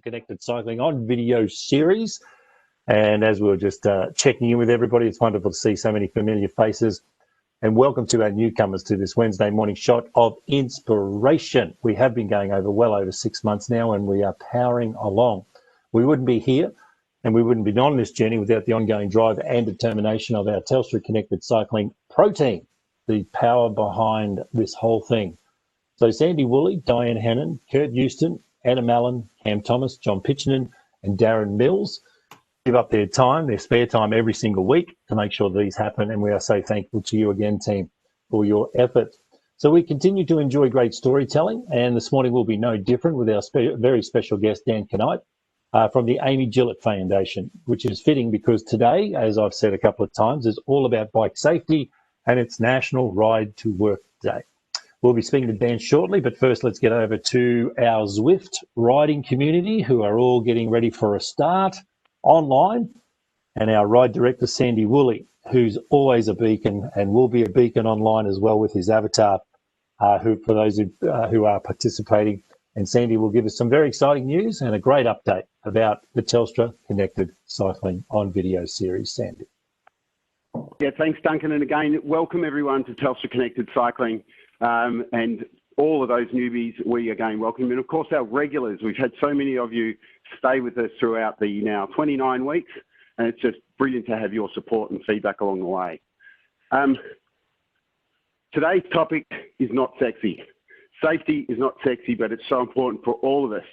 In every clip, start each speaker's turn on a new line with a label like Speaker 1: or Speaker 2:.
Speaker 1: Connected Cycling on video series. And as we were just checking in with everybody, it's wonderful to see so many familiar faces. And welcome to our newcomers to this Wednesday morning shot of inspiration. We have been going well over 6 months now, and we are powering along. We wouldn't be here and we wouldn't be on this journey without the ongoing drive and determination of our Telstra Connected Cycling Pro team, the power behind this whole thing. So Sandy Woolley, Diane Hannon, Kurt Houston, Anna Mallon, Cam Thomas, John Pitchinen and Darren Mills give up their time, their spare time every single week to make sure these happen. And we are so thankful to you again, team, for your effort. So we continue to enjoy great storytelling. And this morning will be no different with our very special guest, Dan Kneipp, from the Amy Gillet Foundation, which is fitting because today, as I've said a couple of times, is all about bike safety and it's National Ride to Work Day. We'll be speaking to Dan shortly, but first let's get over to our Zwift riding community who are all getting ready for a start online, and our ride director, Sandy Woolley, who's always a beacon and will be a beacon online as well with his avatar, for those who are participating. And Sandy will give us some very exciting news and a great update about the Telstra Connected Cycling on video series. Sandy.
Speaker 2: Yeah, thanks, Duncan. And again, welcome everyone to Telstra Connected Cycling. And all of those newbies, we again welcome. And of course, our regulars, we've had so many of you stay with us throughout the now 29 weeks. And it's just brilliant to have your support and feedback along the way. Today's topic is not sexy. Safety is not sexy, but it's so important for all of us.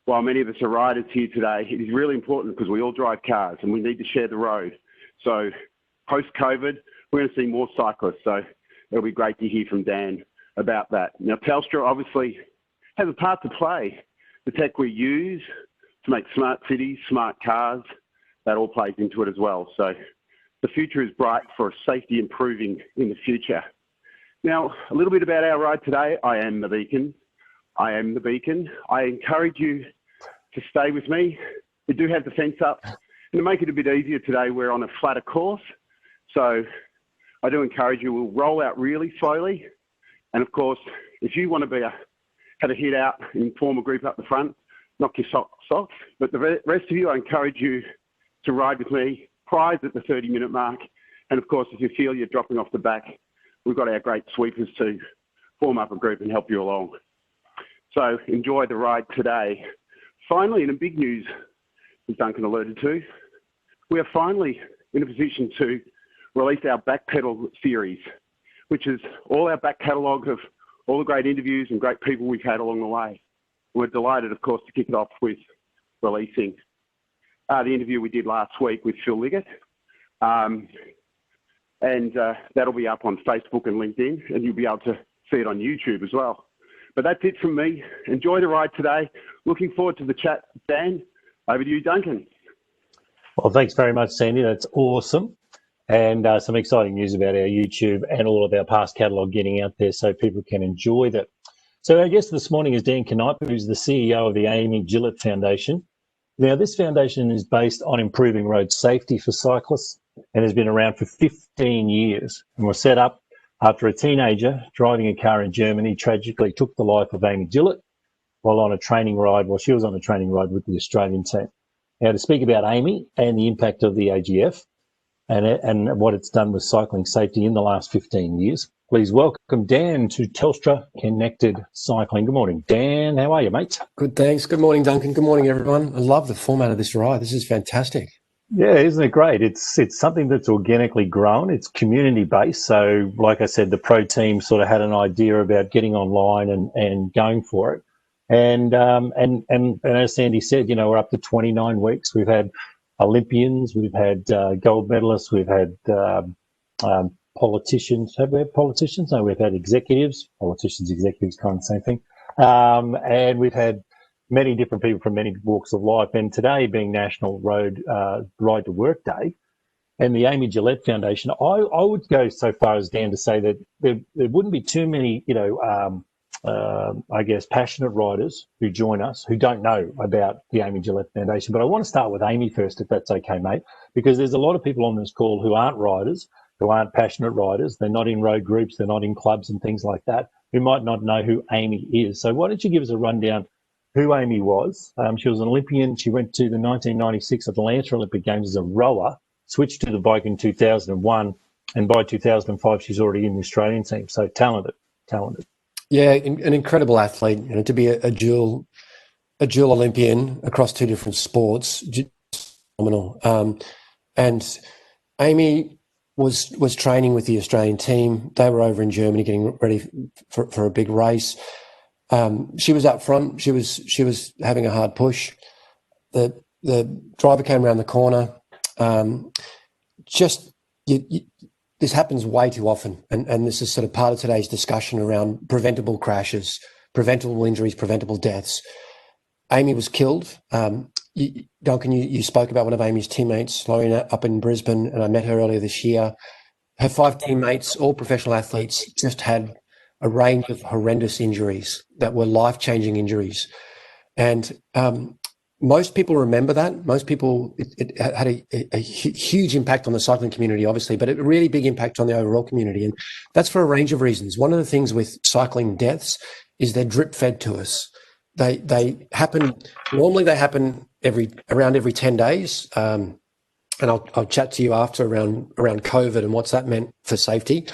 Speaker 2: While many of us are riders here today, it is really important because we all drive cars and we need to share the road. So post-COVID, we're going to see more cyclists. So it'll be great to hear from Dan about that. Now, Telstra obviously has a part to play. The tech we use to make smart cities, smart cars, that all plays into it as well. So the future is bright for safety improving in the future. Now, a little bit about our ride today. I am the beacon. I am the beacon. I encourage you to stay with me. We do have the fence up. And to make it a bit easier today, we're on a flatter course. So I do encourage you, we'll roll out really slowly. And of course, if you want to have a hit out and form a group up the front, knock your socks. But the rest of you, I encourage you to ride with me, prize at the 30-minute mark. And of course, if you feel you're dropping off the back, we've got our great sweepers to form up a group and help you along. So enjoy the ride today. Finally, in a big news, as Duncan alluded to, we are finally in a position to release our BackPedal series, which is all our back catalogue of all the great interviews and great people we've had along the way. We're delighted, of course, to kick it off with releasing the interview we did last week with Phil Liggett. And that'll be up on Facebook and LinkedIn, and you'll be able to see it on YouTube as well. But that's it from me. Enjoy the ride today. Looking forward to the chat. Dan, over to you, Duncan.
Speaker 1: Well, thanks very much, Sandy. That's awesome. And some exciting news about our YouTube and all of our past catalogue getting out there so people can enjoy that. So our guest this morning is Dan Kneipp, who's the CEO of the Amy Gillet Foundation. Now, this foundation is based on improving road safety for cyclists and has been around for 15 years and was set up after a teenager driving a car in Germany tragically took the life of Amy Gillet while she was on a training ride with the Australian team. Now, to speak about Amy and the impact of the AGF, and what it's done with cycling safety in the last 15 years. Please welcome Dan to Telstra Connected Cycling. Good morning, Dan. How are you, mate?
Speaker 3: Good, thanks. Good morning, Duncan. Good morning, everyone. I love the format of this ride. This is fantastic.
Speaker 1: Yeah, isn't it great? It's something that's organically grown. It's community-based. So, like I said, the pro team sort of had an idea about getting online and going for it. And as Sandy said, we're up to 29 weeks. We've had Olympians, we've had gold medalists, we've had politicians. Have we had politicians? No, we've had executives. Politicians, executives, kind of the same thing. And we've had many different people from many walks of life. And today being National Ride to Work Day, and the Amy Gillet Foundation, I would go so far as Dan to say that there wouldn't be too many, I guess, passionate riders who join us who don't know about the Amy Gillet Foundation. But I want to start with Amy first, if that's okay, mate, because there's a lot of people on this call who aren't riders, who aren't passionate riders. They're not in road groups, they're not in clubs and things like that, who might not know who Amy is. So why don't you give us a rundown who Amy was. She was an Olympian. She went to the 1996 Atlanta Olympic Games as a rower, switched to the bike in 2001, and by 2005 she's already in the Australian team. So talented.
Speaker 3: Yeah, an incredible athlete. To be a dual Olympian across two different sports, phenomenal. And Amy was training with the Australian team. They were over in Germany getting ready for a big race. She was up front. She was having a hard push. The driver came around the corner. This happens way too often, and this is sort of part of today's discussion around preventable crashes, preventable injuries, preventable deaths. Amy was killed. Duncan, you spoke about one of Amy's teammates, Lorena, up in Brisbane, and I met her earlier this year. Her 5 teammates, all professional athletes, just had a range of horrendous injuries that were life-changing injuries. And most people remember that. Most people, it had a huge impact on the cycling community, obviously, but a really big impact on the overall community. And that's for a range of reasons. One of the things with cycling deaths is they're drip fed to us. They happen, normally they happen around every 10 days. And I'll chat to you after around COVID and what's that meant for safety.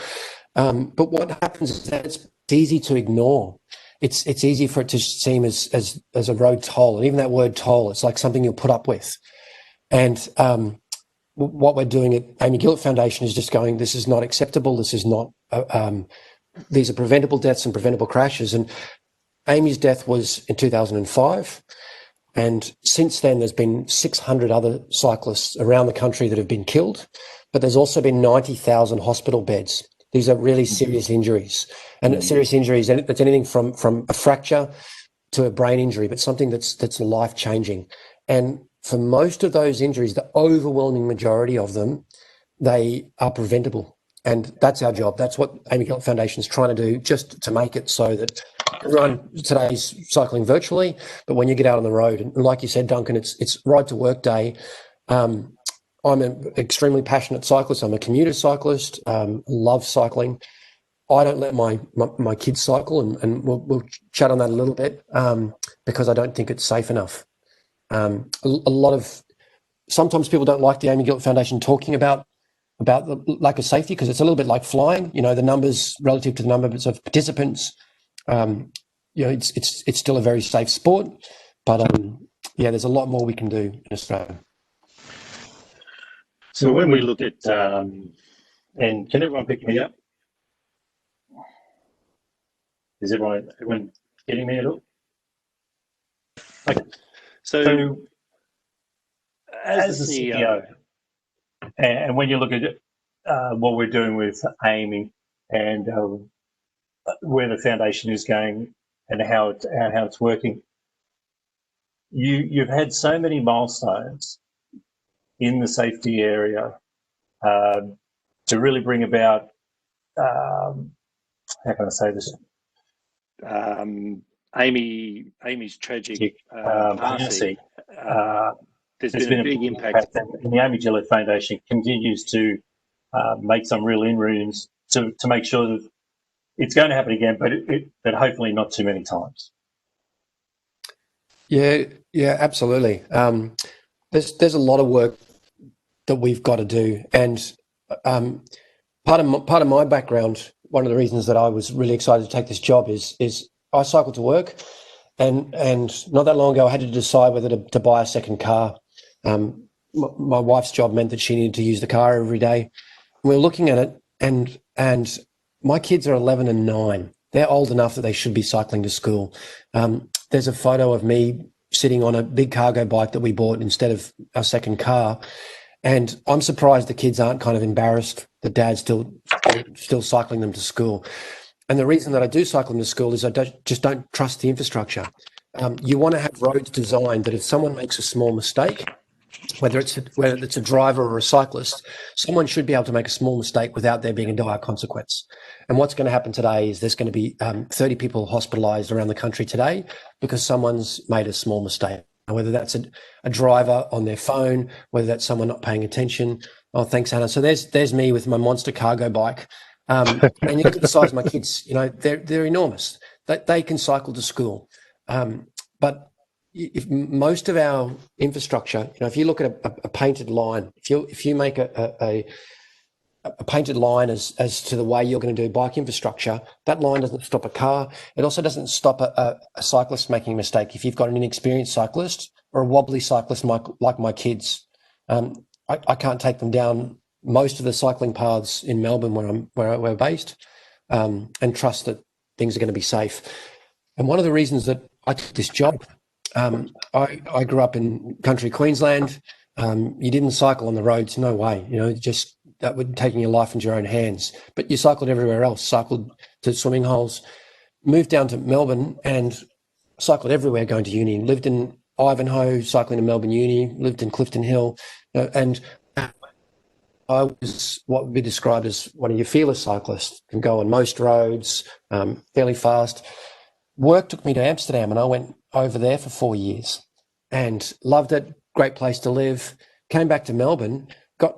Speaker 3: But what happens is that it's easy to ignore. It's easy for it to seem as a road toll, and even that word toll, it's like something you'll put up with. And what we're doing at Amy Gillet Foundation is just going, this is not acceptable. This is not. These are preventable deaths and preventable crashes. And Amy's death was in 2005, and since then there's been 600 other cyclists around the country that have been killed, but there's also been 90,000 hospital beds. These are really serious injuries, and serious injuries, and it's anything from a fracture to a brain injury, but something that's life-changing. And for most of those injuries, the overwhelming majority of them, they are preventable. And that's our job. That's what Amy Gillet Foundation is trying to do, just to make it so that everyone today's cycling virtually, but when you get out on the road, and like you said, Duncan, it's ride to work day. I'm an extremely passionate cyclist. I'm a commuter cyclist, love cycling. I don't let my kids cycle, and we'll chat on that a little bit, because I don't think it's safe enough. Sometimes people don't like the Amy Gillet Foundation talking about the lack of safety, because it's a little bit like flying. The numbers relative to the numbers of participants. It's still a very safe sport, but there's a lot more we can do in Australia.
Speaker 1: So when we look at, and can everyone pick me up? Is everyone getting me at all? Okay. So as the CEO, and when you look at it, what we're doing with Amy and where the foundation is going and how it's working, you've had so many milestones in the safety area to really bring about, how can I say this?
Speaker 4: Amy's tragic passing. There's been a big impact.
Speaker 1: And the Amy Gillet Foundation continues to make some real inroads to make sure that it's going to happen again, but hopefully not too many times.
Speaker 3: Yeah, absolutely. There's a lot of work that we've got to do, and part of my background, one of the reasons that I was really excited to take this job is I cycle to work, and not that long ago I had to decide whether to buy a second car. My wife's job meant that she needed to use the car every day. We were looking at it, and my kids are 11 and 9. They're old enough that they should be cycling to school. There's a photo of me sitting on a big cargo bike that we bought instead of our second car. And I'm surprised the kids aren't kind of embarrassed that Dad's still cycling them to school. And the reason that I do cycle them to school is I just don't trust the infrastructure. You want to have roads designed that if someone makes a small mistake, whether it's a driver or a cyclist, someone should be able to make a small mistake without there being a dire consequence. And what's going to happen today is there's going to be 30 people hospitalised around the country today because someone's made a small mistake. Whether that's a driver on their phone, whether that's someone not paying attention. Oh, thanks, Anna. So there's me with my monster cargo bike. And you look at the size of my kids, they're enormous. They can cycle to school. But if most of our infrastructure, if you look at a painted line, if you make a painted line as to the way you're going to do bike infrastructure, that line doesn't stop a car. It also doesn't stop a cyclist making a mistake. If you've got an inexperienced cyclist or a wobbly cyclist like my kids, I can't take them down most of the cycling paths in Melbourne where we're based, and trust that things are going to be safe. And one of the reasons that I took this job, I grew up in country Queensland. You didn't cycle on the roads, no way. Just that would taking your life into your own hands. But you cycled everywhere else. Cycled to swimming holes. Moved down to Melbourne and cycled everywhere going to uni. Lived in Ivanhoe, cycling to Melbourne Uni. Lived in Clifton Hill, and I was what would be described as one of your fearless cyclists. Can go on most roads, fairly fast. Work took me to Amsterdam, and I went over there for 4 years and loved it. Great place to live. Came back to Melbourne,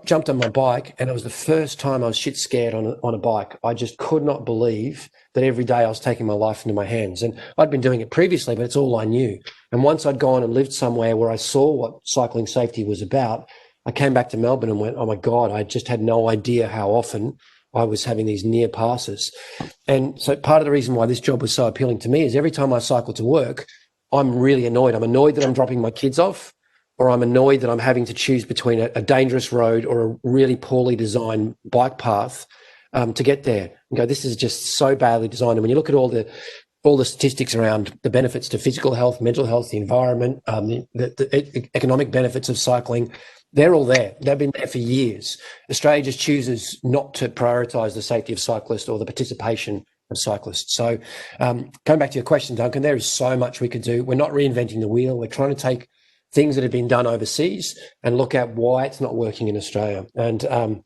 Speaker 3: jumped on my bike, and it was the first time I was shit scared on a bike. I just could not believe that every day I was taking my life into my hands. And I'd been doing it previously, but it's all I knew. And once I'd gone and lived somewhere where I saw what cycling safety was about, I came back to Melbourne and went, oh my God, I just had no idea how often I was having these near passes. And so part of the reason why this job was so appealing to me is every time I cycle to work, I'm really annoyed. I'm annoyed that I'm dropping my kids off, or I'm annoyed that I'm having to choose between a dangerous road or a really poorly designed bike path to get there. And go, this is just so badly designed. And when you look at all the statistics around the benefits to physical health, mental health, the environment, the economic benefits of cycling, they're all there. They've been there for years. Australia just chooses not to prioritise the safety of cyclists or the participation of cyclists. So going back to your question, Duncan, there is so much we could do. We're not reinventing the wheel. We're trying to take things that have been done overseas and look at why it's not working in Australia. And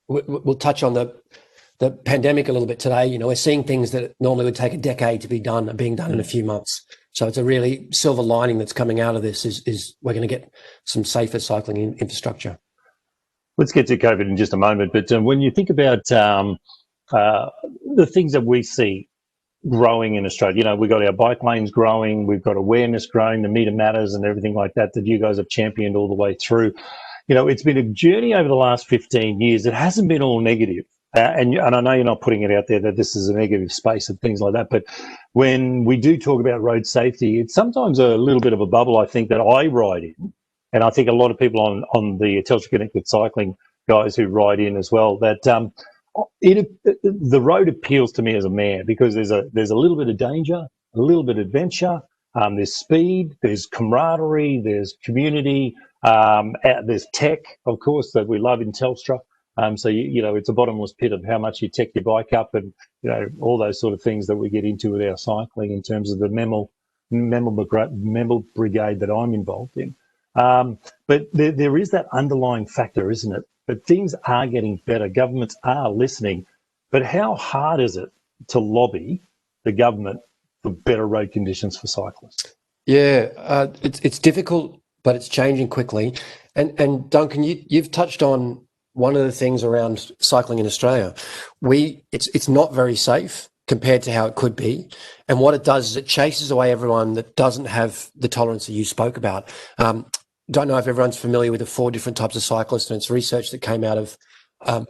Speaker 3: we'll touch on the pandemic a little bit today. We're seeing things that normally would take a decade to be done are being done in a few months. So it's a really silver lining that's coming out of this is we're going to get some safer cycling infrastructure.
Speaker 1: Let's get to COVID in just a moment. But when you think about the things that we see growing in Australia, we've got our bike lanes growing, we've got awareness growing, the meter matters and everything like that you guys have championed all the way through. It's been a journey over the last 15 years. It hasn't been all negative. And I know you're not putting it out there that this is a negative space and things like that, but when we do talk about road safety, it's sometimes a little bit of a bubble, I think, that I ride in. And I think a lot of people on the Telstra Connected Cycling guys who ride in as well, that the road appeals to me as a man because there's a little bit of danger, a little bit of adventure, there's speed, there's camaraderie, there's community, there's tech, of course, that we love in Telstra. So, it's a bottomless pit of how much you tech your bike up and, all those sort of things that we get into with our cycling in terms of the memel brigade that I'm involved in. But there is that underlying factor, isn't it? But things are getting better. Governments are listening. But how hard is it to lobby the government for better road conditions for cyclists?
Speaker 3: Yeah, it's difficult, but it's changing quickly. And Duncan, you've touched on one of the things around cycling in Australia. It's not very safe compared to how it could be. And what it does is it chases away everyone that doesn't have the tolerance that you spoke about. Don't know if everyone's familiar with the 4 different types of cyclists, and it's research that came out of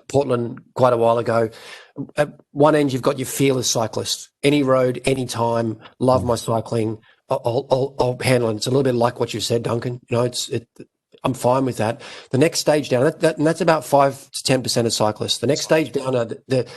Speaker 3: Portland quite a while ago. At one end, you've got your fearless cyclist. Any road, any time, love my cycling, I'll handle it. It's a little bit like what you said, Duncan. I'm fine with that. The next stage down, and that's about 5 to 10% of cyclists. The next stage down are the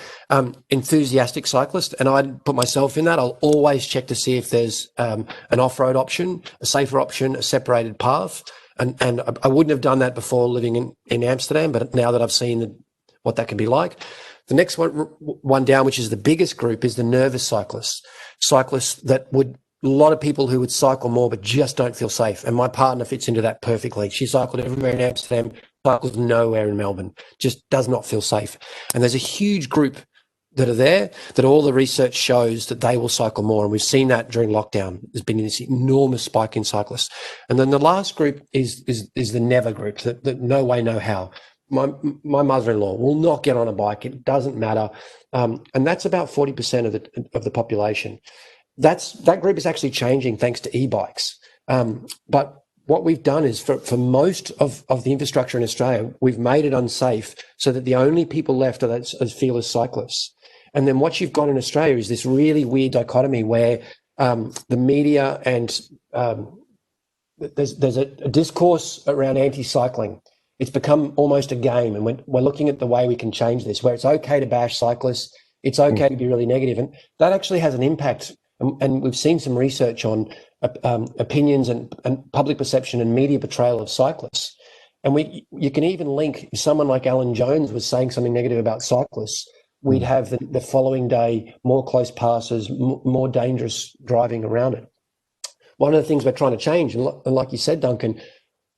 Speaker 3: enthusiastic cyclists, and I'd put myself in that. I'll always check to see if there's an off-road option, a safer option, a separated path. And I wouldn't have done that before living in Amsterdam, but now that I've seen what that can be like. The next one down, which is the biggest group, is the nervous cyclists that a lot of people who would cycle more but just don't feel safe. And my partner fits into that perfectly. She cycled everywhere in Amsterdam, cycles nowhere in Melbourne, just does not feel safe. And there's a huge group that are there that all the research shows that they will cycle more. And we've seen that during lockdown. There's been this enormous spike in cyclists. And then the last group is the never group, that no way, no how. My mother-in-law will not get on a bike. It doesn't matter. And that's about 40% of the population. That group is actually changing thanks to e-bikes. But what we've done is for most of the infrastructure in Australia, we've made it unsafe so that the only people left are those fearless cyclists. And then what you've got in Australia is this really weird dichotomy where the media and there's a discourse around anti-cycling. It's become almost a game, and we're looking at the way we can change this, where it's okay to bash cyclists, it's okay to be really negative, and that actually has an impact. And we've seen some research on opinions and public perception and media portrayal of cyclists. And you can even link, if someone like Alan Jones was saying something negative about cyclists, we'd have the following day more close passes, more dangerous driving around it. One of the things we're trying to change, and like you said, Duncan,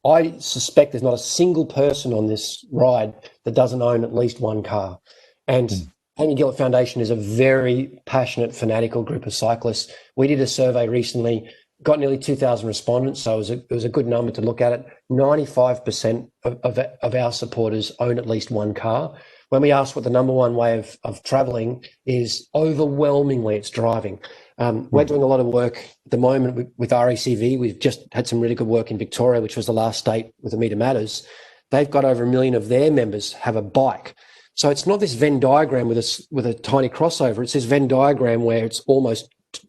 Speaker 3: I suspect there's not a single person on this ride that doesn't own at least one car. And Amy Gillet Foundation is a very passionate, fanatical group of cyclists. We did a survey recently, got nearly 2,000 respondents, so it was a good number to look at it. 95% of our supporters own at least one car. When we asked what the number one way of traveling is, overwhelmingly it's driving. We're doing a lot of work at the moment with RACV. We've just had some really good work in Victoria, which was the last state with the Meter Matters. They've got over 1 million of their members have a bike. So it's not this Venn diagram with a tiny crossover. It's this Venn diagram where it's almost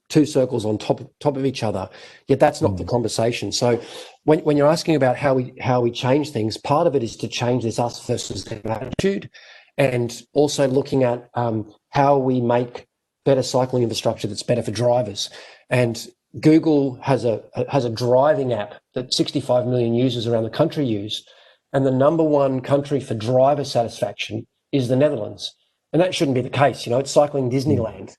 Speaker 3: two circles on top of each other. Yet that's not the conversation. So when you're asking about how we change things, part of it is to change this us versus them attitude, and also looking at how we make better cycling infrastructure that's better for drivers. And Google has a driving app that 65 million users around the country use, and the number one country for driver satisfaction is the Netherlands. And that shouldn't be the case. It's cycling Disneyland.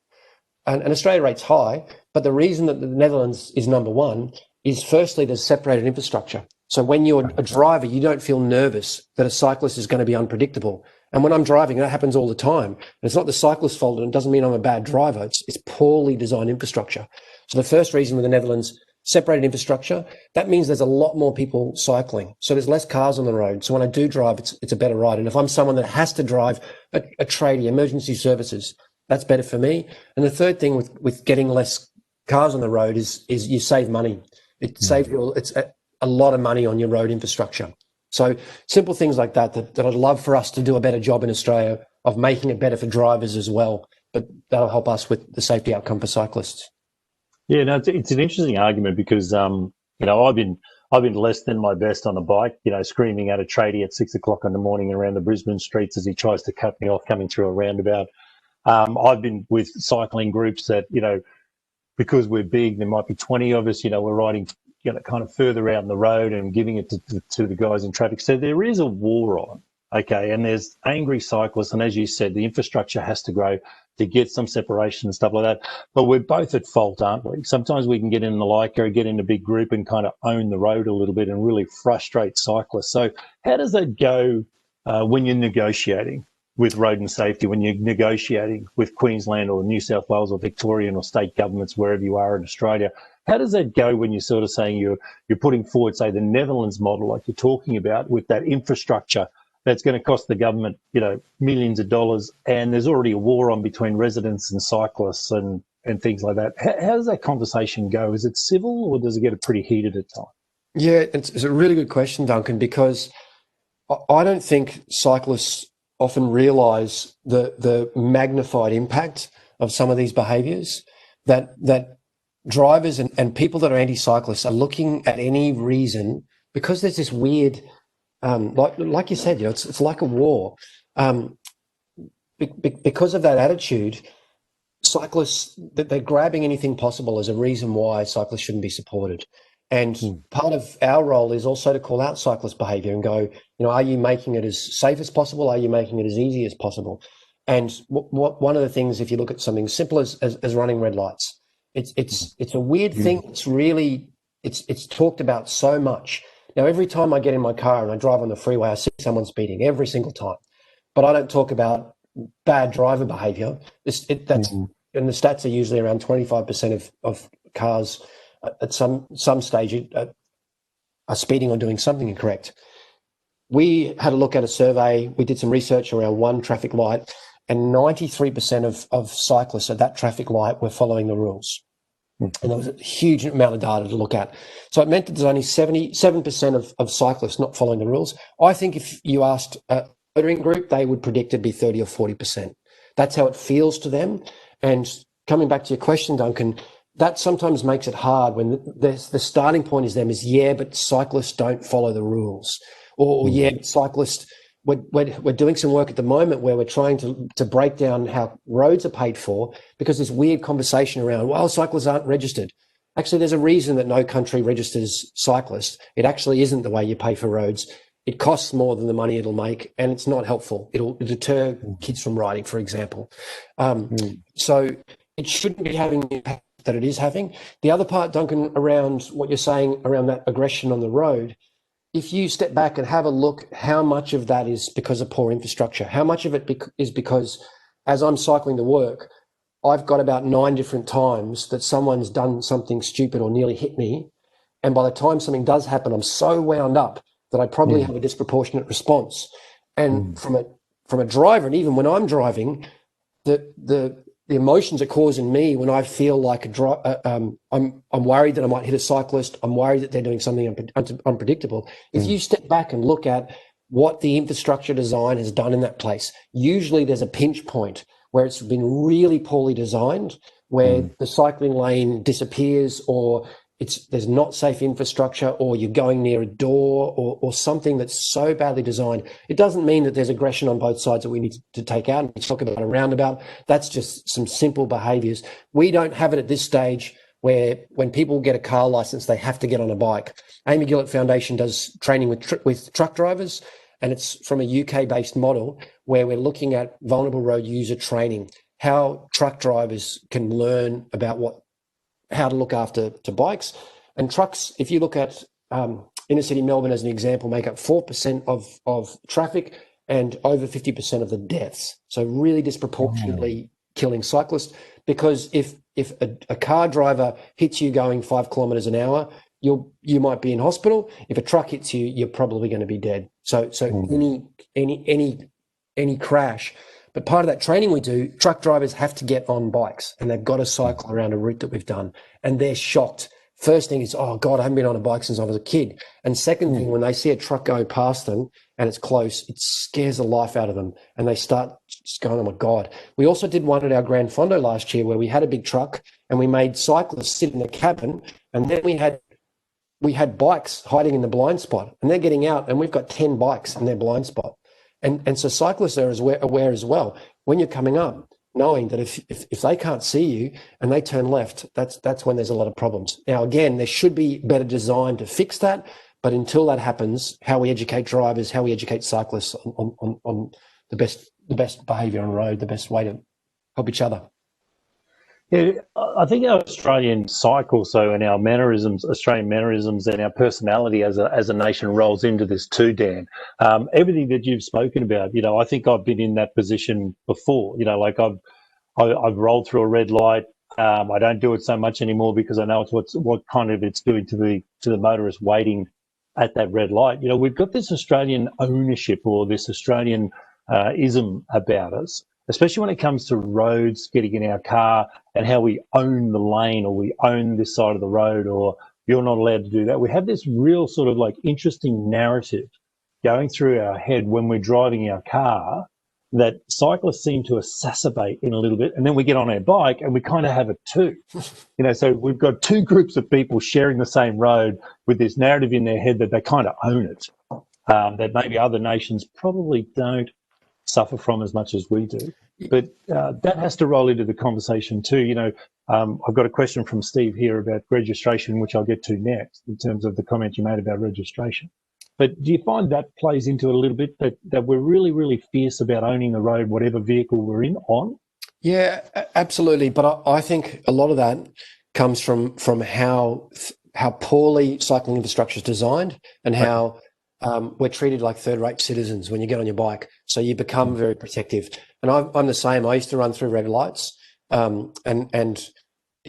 Speaker 3: And Australia rates high, but the reason that the Netherlands is number one is, firstly, there's separated infrastructure. So when you're a driver, you don't feel nervous that a cyclist is going to be unpredictable. And when I'm driving, that happens all the time. And it's not the cyclist's fault, and it doesn't mean I'm a bad driver. It's poorly designed infrastructure. So the first reason with the Netherlands, separated infrastructure, that means there's a lot more people cycling. So there's less cars on the road. So when I do drive, it's a better ride. And if I'm someone that has to drive a tradie, emergency services, that's better for me. And the third thing with getting less cars on the road is you save money. It saves you, it's a lot of money on your road infrastructure. So simple things like that I'd love for us to do a better job in Australia of making it better for drivers as well. But that'll help us with the safety outcome for cyclists.
Speaker 1: Yeah, no, it's an interesting argument because I've been less than my best on a bike, screaming at a tradie at 6 o'clock in the morning around the Brisbane streets as he tries to cut me off coming through a roundabout. I've been with cycling groups that, because we're big, there might be 20 of us, we're riding, kind of further out on the road and giving it to the guys in traffic. So there is a war on, okay, and there's angry cyclists. And as you said, the infrastructure has to grow to get some separation and stuff like that. But we're both at fault, aren't we? Sometimes we can get in the Leica, get in a big group and kind of own the road a little bit and really frustrate cyclists. So how does that go when you're negotiating with road and safety, when you're negotiating with Queensland or New South Wales or Victorian or state governments, wherever you are in Australia? How does that go when you're sort of saying you're putting forward, say, the Netherlands model, like you're talking about, with that infrastructure that's going to cost the government, millions of dollars, and there's already a war on between residents and cyclists and things like that? How does that conversation go? Is it civil or does it get pretty heated at times?
Speaker 3: Yeah, it's a really good question, Duncan, because I don't think cyclists often realise the magnified impact of some of these behaviours, that drivers and people that are anti-cyclists are looking at any reason, because there's this weird, like you said, it's like a war. Because of that attitude, cyclists, they're grabbing anything possible as a reason why cyclists shouldn't be supported. And part of our role is also to call out cyclist behaviour and go, are you making it as safe as possible? Are you making it as easy as possible? And one of the things, if you look at something simple as running red lights, it's a weird thing. It's talked about so much. Now, every time I get in my car and I drive on the freeway, I see someone speeding every single time. But I don't talk about bad driver behaviour. And the stats are usually around 25% of cars at some stage are speeding or doing something incorrect. We had a look at a survey. We did some research around one traffic light, and 93% of cyclists at that traffic light were following the rules. And there was a huge amount of data to look at. So it meant that there's only 77% of cyclists not following the rules. I think if you asked a motoring group, they would predict it'd be 30 or 40%. That's how it feels to them. And coming back to your question, Duncan, that sometimes makes it hard when the starting point is yeah, but cyclists don't follow the rules. Or yeah, but cyclists, we're doing some work at the moment where we're trying to break down how roads are paid for, because this weird conversation around, well, cyclists aren't registered. Actually, there's a reason that no country registers cyclists. It actually isn't the way you pay for roads. It costs more than the money it'll make, and it's not helpful. It'll deter kids from riding, for example. So it shouldn't be having the impact that it is having. The other part, Duncan, around what you're saying around that aggression on the road, if you step back and have a look, how much of that is because of poor infrastructure? How much of it is because, as I'm cycling to work, I've got about 9 different times that someone's done something stupid or nearly hit me, and by the time something does happen, I'm so wound up that I probably have a disproportionate response. And from a driver, and even when I'm driving, the emotions it causes in me when I feel like I'm worried that I might hit a cyclist, I'm worried that they're doing something unpredictable. If you step back and look at what the infrastructure design has done in that place, usually there's a pinch point where it's been really poorly designed, where the cycling lane disappears, or there's not safe infrastructure, or you're going near a door, or something that's so badly designed. It doesn't mean that there's aggression on both sides that we need to take out. And we talk about a roundabout. That's just some simple behaviours. We don't have it at this stage where when people get a car license, they have to get on a bike. Amy Gillet Foundation does training with truck drivers, and it's from a UK-based model where we're looking at vulnerable road user training, how truck drivers can learn about how to look after bikes. And trucks, if you look at inner city Melbourne as an example, make up 4% of traffic and over 50% of the deaths. So really disproportionately killing cyclists, because if a car driver hits you going 5 kilometres an hour, you might be in hospital. If a truck hits you, you're probably going to be dead. So any crash. But part of that training we do, truck drivers have to get on bikes and they've got to cycle around a route that we've done. And they're shocked. First thing is, oh God, I haven't been on a bike since I was a kid. And second thing, when they see a truck going past them and it's close, it scares the life out of them. And they start just going, oh my God. We also did one at our Grand Fondo last year where we had a big truck and we made cyclists sit in the cabin, and then we had bikes hiding in the blind spot, and they're getting out and we've got 10 bikes in their blind spot. And so cyclists are aware as well, when you're coming up, knowing that if they can't see you and they turn left, that's when there's a lot of problems. Now, again, there should be better design to fix that, but until that happens, how we educate drivers, how we educate cyclists on the best behaviour on road, the best way to help each other.
Speaker 1: Yeah, I think our Australian cycle, and our Australian mannerisms and our personality as a nation rolls into this too, Dan. Everything that you've spoken about, I think I've been in that position before. Like I've rolled through a red light. I don't do it so much anymore because I know what kind of it's doing to the motorist waiting at that red light. We've got this Australian ownership, or this Australian ism about us, especially when it comes to roads, getting in our car, and how we own the lane, or we own this side of the road, or you're not allowed to do that. We have this real sort of like interesting narrative going through our head when we're driving our car that cyclists seem to exacerbate in a little bit. And then we get on our bike and we kind of have it too. So we've got two groups of people sharing the same road with this narrative in their head that they kind of own it, that maybe other nations probably don't suffer from as much as we do. But that has to roll into the conversation too. I've got a question from Steve here about registration, which I'll get to next, in terms of the comment you made about registration. But do you find that plays into it a little bit, that we're really, really fierce about owning the road, whatever vehicle we're on? Yeah,
Speaker 3: absolutely. But I think a lot of that comes from how poorly cycling infrastructure is designed, and how we're treated like third-rate citizens when you get on your bike. So you become very protective. And I'm the same. I used to run through red lights, and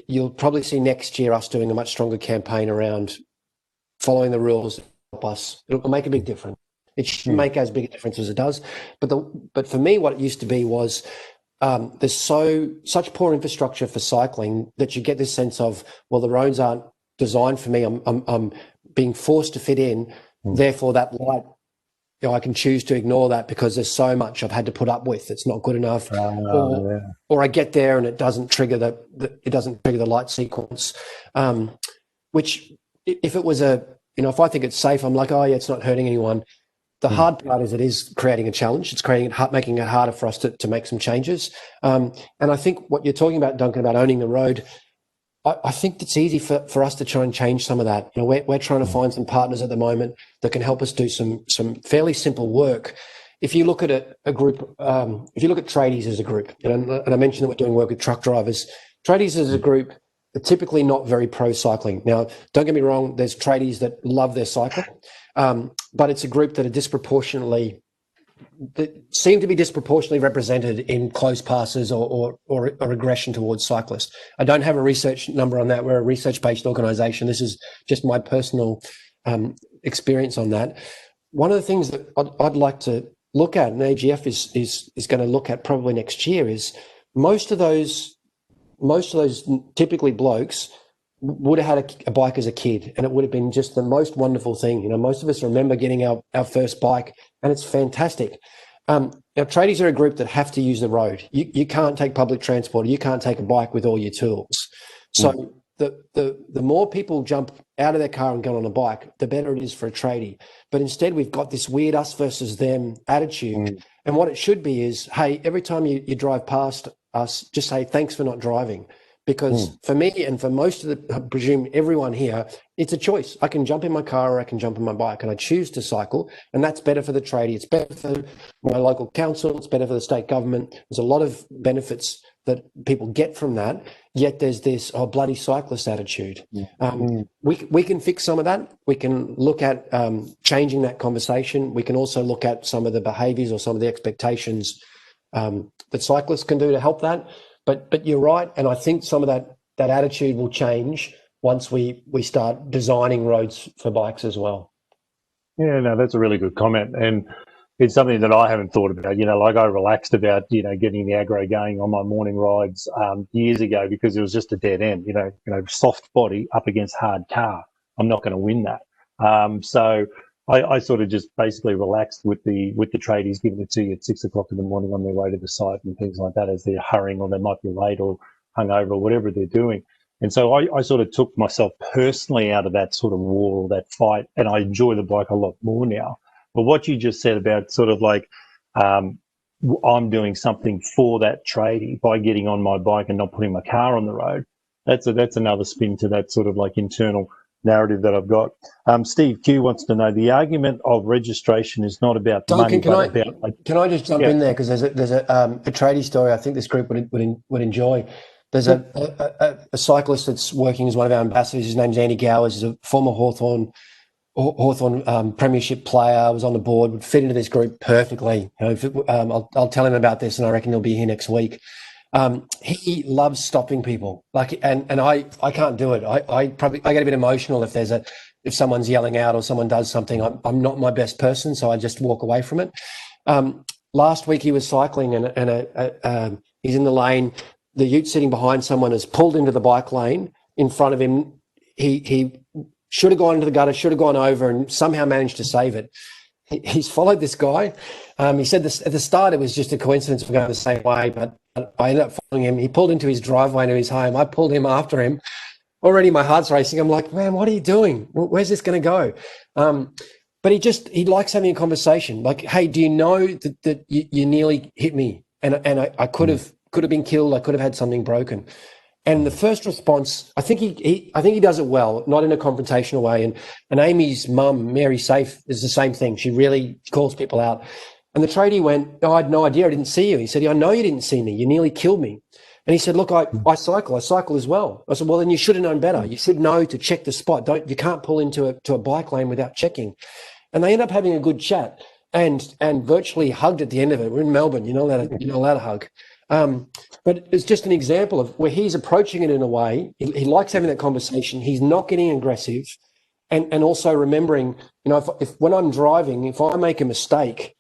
Speaker 3: you'll probably see next year us doing a much stronger campaign around following the rules. Help us. It'll make a big difference. It shouldn't make as big a difference as it does. But for me, what it used to be was there's such poor infrastructure for cycling that you get this sense of, well, the roads aren't designed for me. I'm being forced to fit in. Therefore, that light, I can choose to ignore that because there's so much I've had to put up with. It's not good enough, or I get there and it doesn't trigger the light sequence. Which, if it was if I think it's safe, I'm like, oh yeah, it's not hurting anyone. The hard part is it is creating a challenge. It's making it harder for us to make some changes. And I think what you're talking about, Duncan, about owning the road, I think it's easy for us to try and change some of that. We're trying to find some partners at the moment that can help us do some fairly simple work. If you look at a group, if you look at tradies as a group, and I mentioned that we're doing work with truck drivers, tradies as a group are typically not very pro cycling. Now, don't get me wrong, there's tradies that love their cycle, but it's a group that seem to be disproportionately represented in close passes or aggression towards cyclists. I don't have a research number on that. We're a research-based organisation. This is just my personal experience on that. One of the things that I'd like to look at, and AGF is going to look at probably next year, is most of those typically blokes would have had a bike as a kid, and it would have been just the most wonderful thing. Most of us remember getting our first bike, and it's fantastic. Now, tradies are a group that have to use the road. You can't take public transport. You can't take a bike with all your tools. So the more people jump out of their car and get on a bike, the better it is for a tradie. But instead, we've got this weird us versus them attitude. And what it should be is, hey, every time you drive past us, just say, thanks for not driving. Because for me and for most of I presume everyone here, it's a choice. I can jump in my car or I can jump on my bike, and I choose to cycle, and that's better for the tradie. It's better for my local council. It's better for the state government. There's a lot of benefits that people get from that, yet there's this bloody cyclist attitude. We can fix some of that. We can look at changing that conversation. We can also look at some of the behaviours or some of the expectations that cyclists can do to help that. But you're right, and I think some of that attitude will change once we start designing roads for bikes as well.
Speaker 1: Yeah, no, that's a really good comment, and it's something that I haven't thought about. Like I relaxed about getting the aggro going on my morning rides years ago because it was just a dead end. Soft body up against hard car. I'm not going to win that. So I sort of just basically relaxed with the tradies, giving it to you at 6 o'clock in the morning on their way to the site and things like that as they're hurrying, or they might be late or hungover or whatever they're doing. And so I sort of took myself personally out of that sort of war or that fight, and I enjoy the bike a lot more now. But what you just said about sort of like I'm doing something for that tradie by getting on my bike and not putting my car on the road, that's another spin to that sort of like internal narrative that I've got. Steve Q wants to know, the argument of registration is not about
Speaker 3: Duncan,
Speaker 1: money,
Speaker 3: can I just jump in there, because there's a tradie story I think this group would enjoy. There's a cyclist that's working as one of our ambassadors. His name's Andy Gowers. He's a former Hawthorn premiership player, was on the board, would fit into this group perfectly. I'll tell him about this, and I reckon he'll be here next week. He loves stopping people, and I can't do it. I get a bit emotional if someone's yelling out or someone does something. I'm not my best person, so I just walk away from it. Last week he was cycling and he's in the lane. The ute sitting behind someone has pulled into the bike lane in front of him. He should have gone into the gutter, should have gone over, and somehow managed to save it. He's followed this guy. He said this, at the start it was just a coincidence for going the same way, but I ended up following him. He pulled into his driveway to his home. I pulled him after him. Already my heart's racing. I'm like, man, what are you doing? Where's this going to go? But he likes having a conversation. Like, hey, do you know that you nearly hit me? And I could have been killed. I could have had something broken. And the first response, I think he does it well, not in a confrontational way. And Amy's mum, Mary Safe, is the same thing. She really calls people out. And the tradie went, oh, I had no idea. I didn't see you. He said, I know you didn't see me. You nearly killed me. And he said, look, I cycle as well. I said, well, then you should have known better. You should know to check the spot. You can't pull into a bike lane without checking. And they end up having a good chat and virtually hugged at the end of it. We're in Melbourne. You're not allowed to hug. But it's just an example of where he's approaching it in a way. He likes having that conversation. He's not getting aggressive, and also remembering, if when I'm driving, if I make a mistake,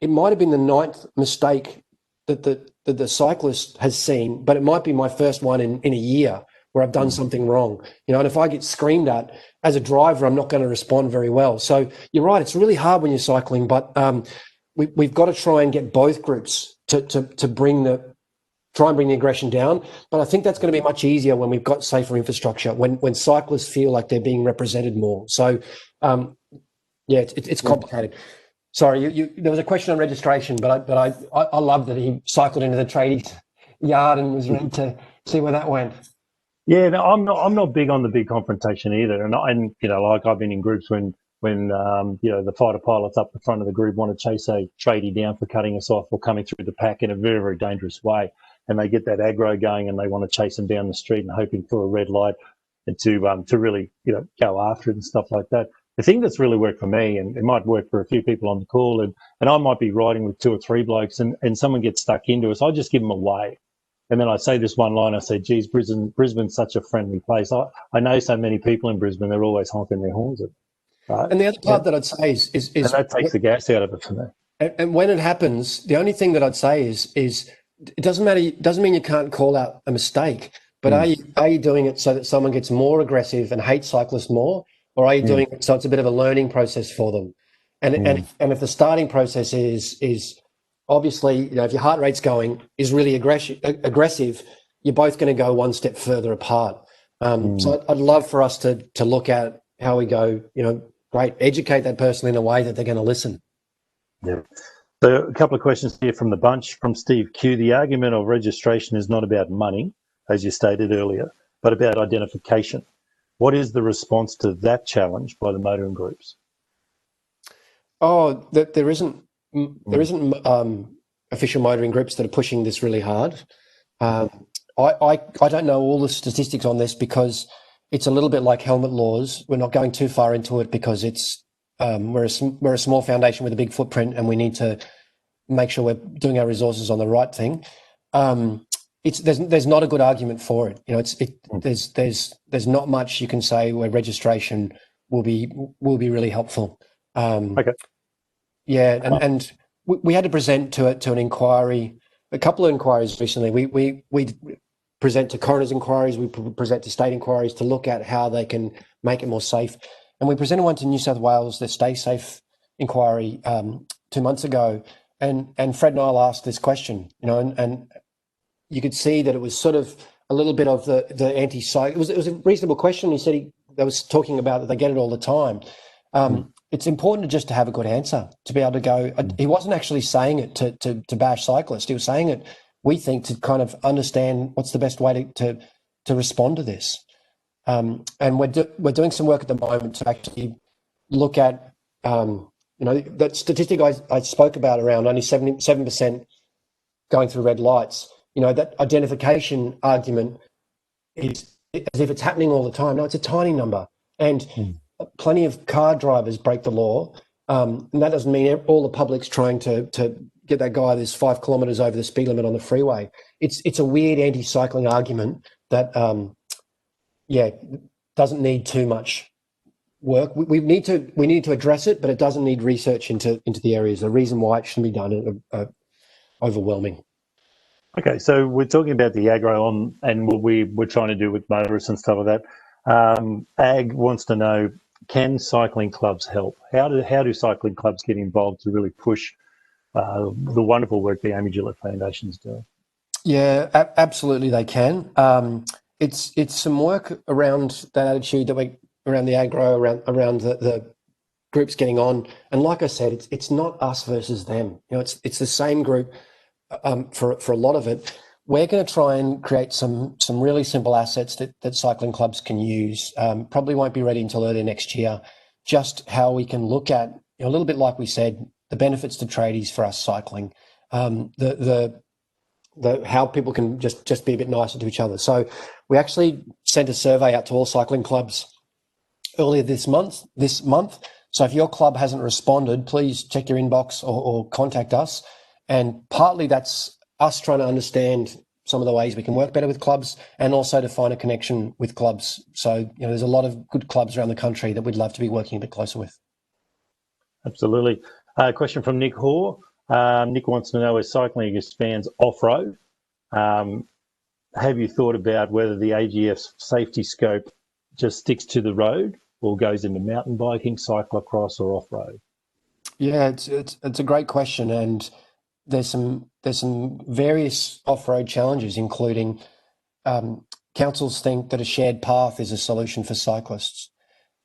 Speaker 3: it might have been the 9th mistake that that the cyclist has seen, but it might be my first one in a year where I've done something wrong, and if I get screamed at as a driver, I'm not going to respond very well. So you're right, it's really hard when you're cycling, but we've got to try and get both groups to bring the aggression down. But I think that's going to be much easier when we've got safer infrastructure, when cyclists feel like they're being represented more. So it's complicated. Sorry, there was a question on registration, but I love that he cycled into the tradie yard and was ready to see where that went.
Speaker 1: Yeah, no, I'm not big on the big confrontation either, and like I've been in groups when the fighter pilots up the front of the group want to chase a tradie down for cutting us off or coming through the pack in a very, very dangerous way, and they get that aggro going and they want to chase them down the street and hoping for a red light and to really go after it and stuff like that. The thing that's really worked for me, and it might work for a few people on the call, and I might be riding with 2 or 3 blokes and someone gets stuck into us, I just give them away. And then I say this one line, I say, geez, Brisbane's such a friendly place. I know so many people in Brisbane, they're always honking their horns at me. Right?
Speaker 3: And the other part that I'd say is and
Speaker 1: that takes the gas out of it for me.
Speaker 3: And when it happens, the only thing that I'd say is it doesn't matter. It doesn't mean you can't call out a mistake, but are you doing it so that someone gets more aggressive and hates cyclists more, or are you doing it so it's a bit of a learning process for them? And if the starting process is obviously, if your heart rate's is really aggressive, you're both going to go one step further apart. So I'd love for us to look at how we go, great, educate that person in a way that they're going to listen.
Speaker 1: Yeah. So a couple of questions here from the bunch. From Steve Q. The argument of registration is not about money, as you stated earlier, but about identification. What is the response to that challenge by the motoring groups?
Speaker 3: Oh, there isn't official motoring groups that are pushing this really hard. I don't know all the statistics on this because it's a little bit like helmet laws. We're not going too far into it because it's we're a small foundation with a big footprint, and we need to make sure we're doing our resources on the right thing. There's not a good argument for it. There's not much you can say where registration will be really helpful.
Speaker 1: Okay.
Speaker 3: Yeah, and we had to present to an inquiry, a couple of inquiries recently. We present to coroner's inquiries, we present to state inquiries to look at how they can make it more safe. And we presented one to New South Wales, the Stay Safe inquiry 2 months ago. And Fred Nile asked this question, and you could see that it was sort of a little bit of the anti-psych. It was a reasonable question. He said they was talking about that they get it all the time. It's important just to have a good answer, to be able to go. He wasn't actually saying it to bash cyclists. He was saying it, we think, to kind of understand what's the best way to respond to this. And we're doing some work at the moment to actually look at, that statistic I spoke about around only 77% going through red lights. That identification argument is as if it's happening all the time. No, it's a tiny number. And plenty of car drivers break the law. And that doesn't mean all the public's trying to get that guy that's 5 kilometres over the speed limit on the freeway. It's a weird anti-cycling argument that, doesn't need too much work. We need to address it, but it doesn't need research into the areas. The reason why it shouldn't be done are overwhelming.
Speaker 1: Okay, so we're talking about the aggro and what we're trying to do with motorists and stuff like that. Ag wants to know, can cycling clubs help? How do cycling clubs get involved to really push the wonderful work the Amy Gillet Foundation is doing?
Speaker 3: Yeah, absolutely they can. It's some work around that attitude around the aggro, around the groups getting on. And like I said, it's not us versus them. It's the same group for a lot of it. We're going to try and create some really simple assets that cycling clubs can use. Probably won't be ready until early next year. Just how we can look at, a little bit like we said, the benefits to tradies for us cycling, how people can just be a bit nicer to each other. So we actually sent a survey out to all cycling clubs earlier this month. So if your club hasn't responded, please check your inbox or contact us. And partly that's us trying to understand some of the ways we can work better with clubs, and also to find a connection with clubs. So, there's a lot of good clubs around the country that we'd love to be working a bit closer with.
Speaker 1: Absolutely. Question from Nick Hoare. Nick wants to know, as cycling expands off-road, have you thought about whether the AGF's safety scope just sticks to the road or goes into mountain biking, cyclocross, or off-road?
Speaker 3: Yeah, it's a great question, and there's some various off-road challenges, including councils think that a shared path is a solution for cyclists,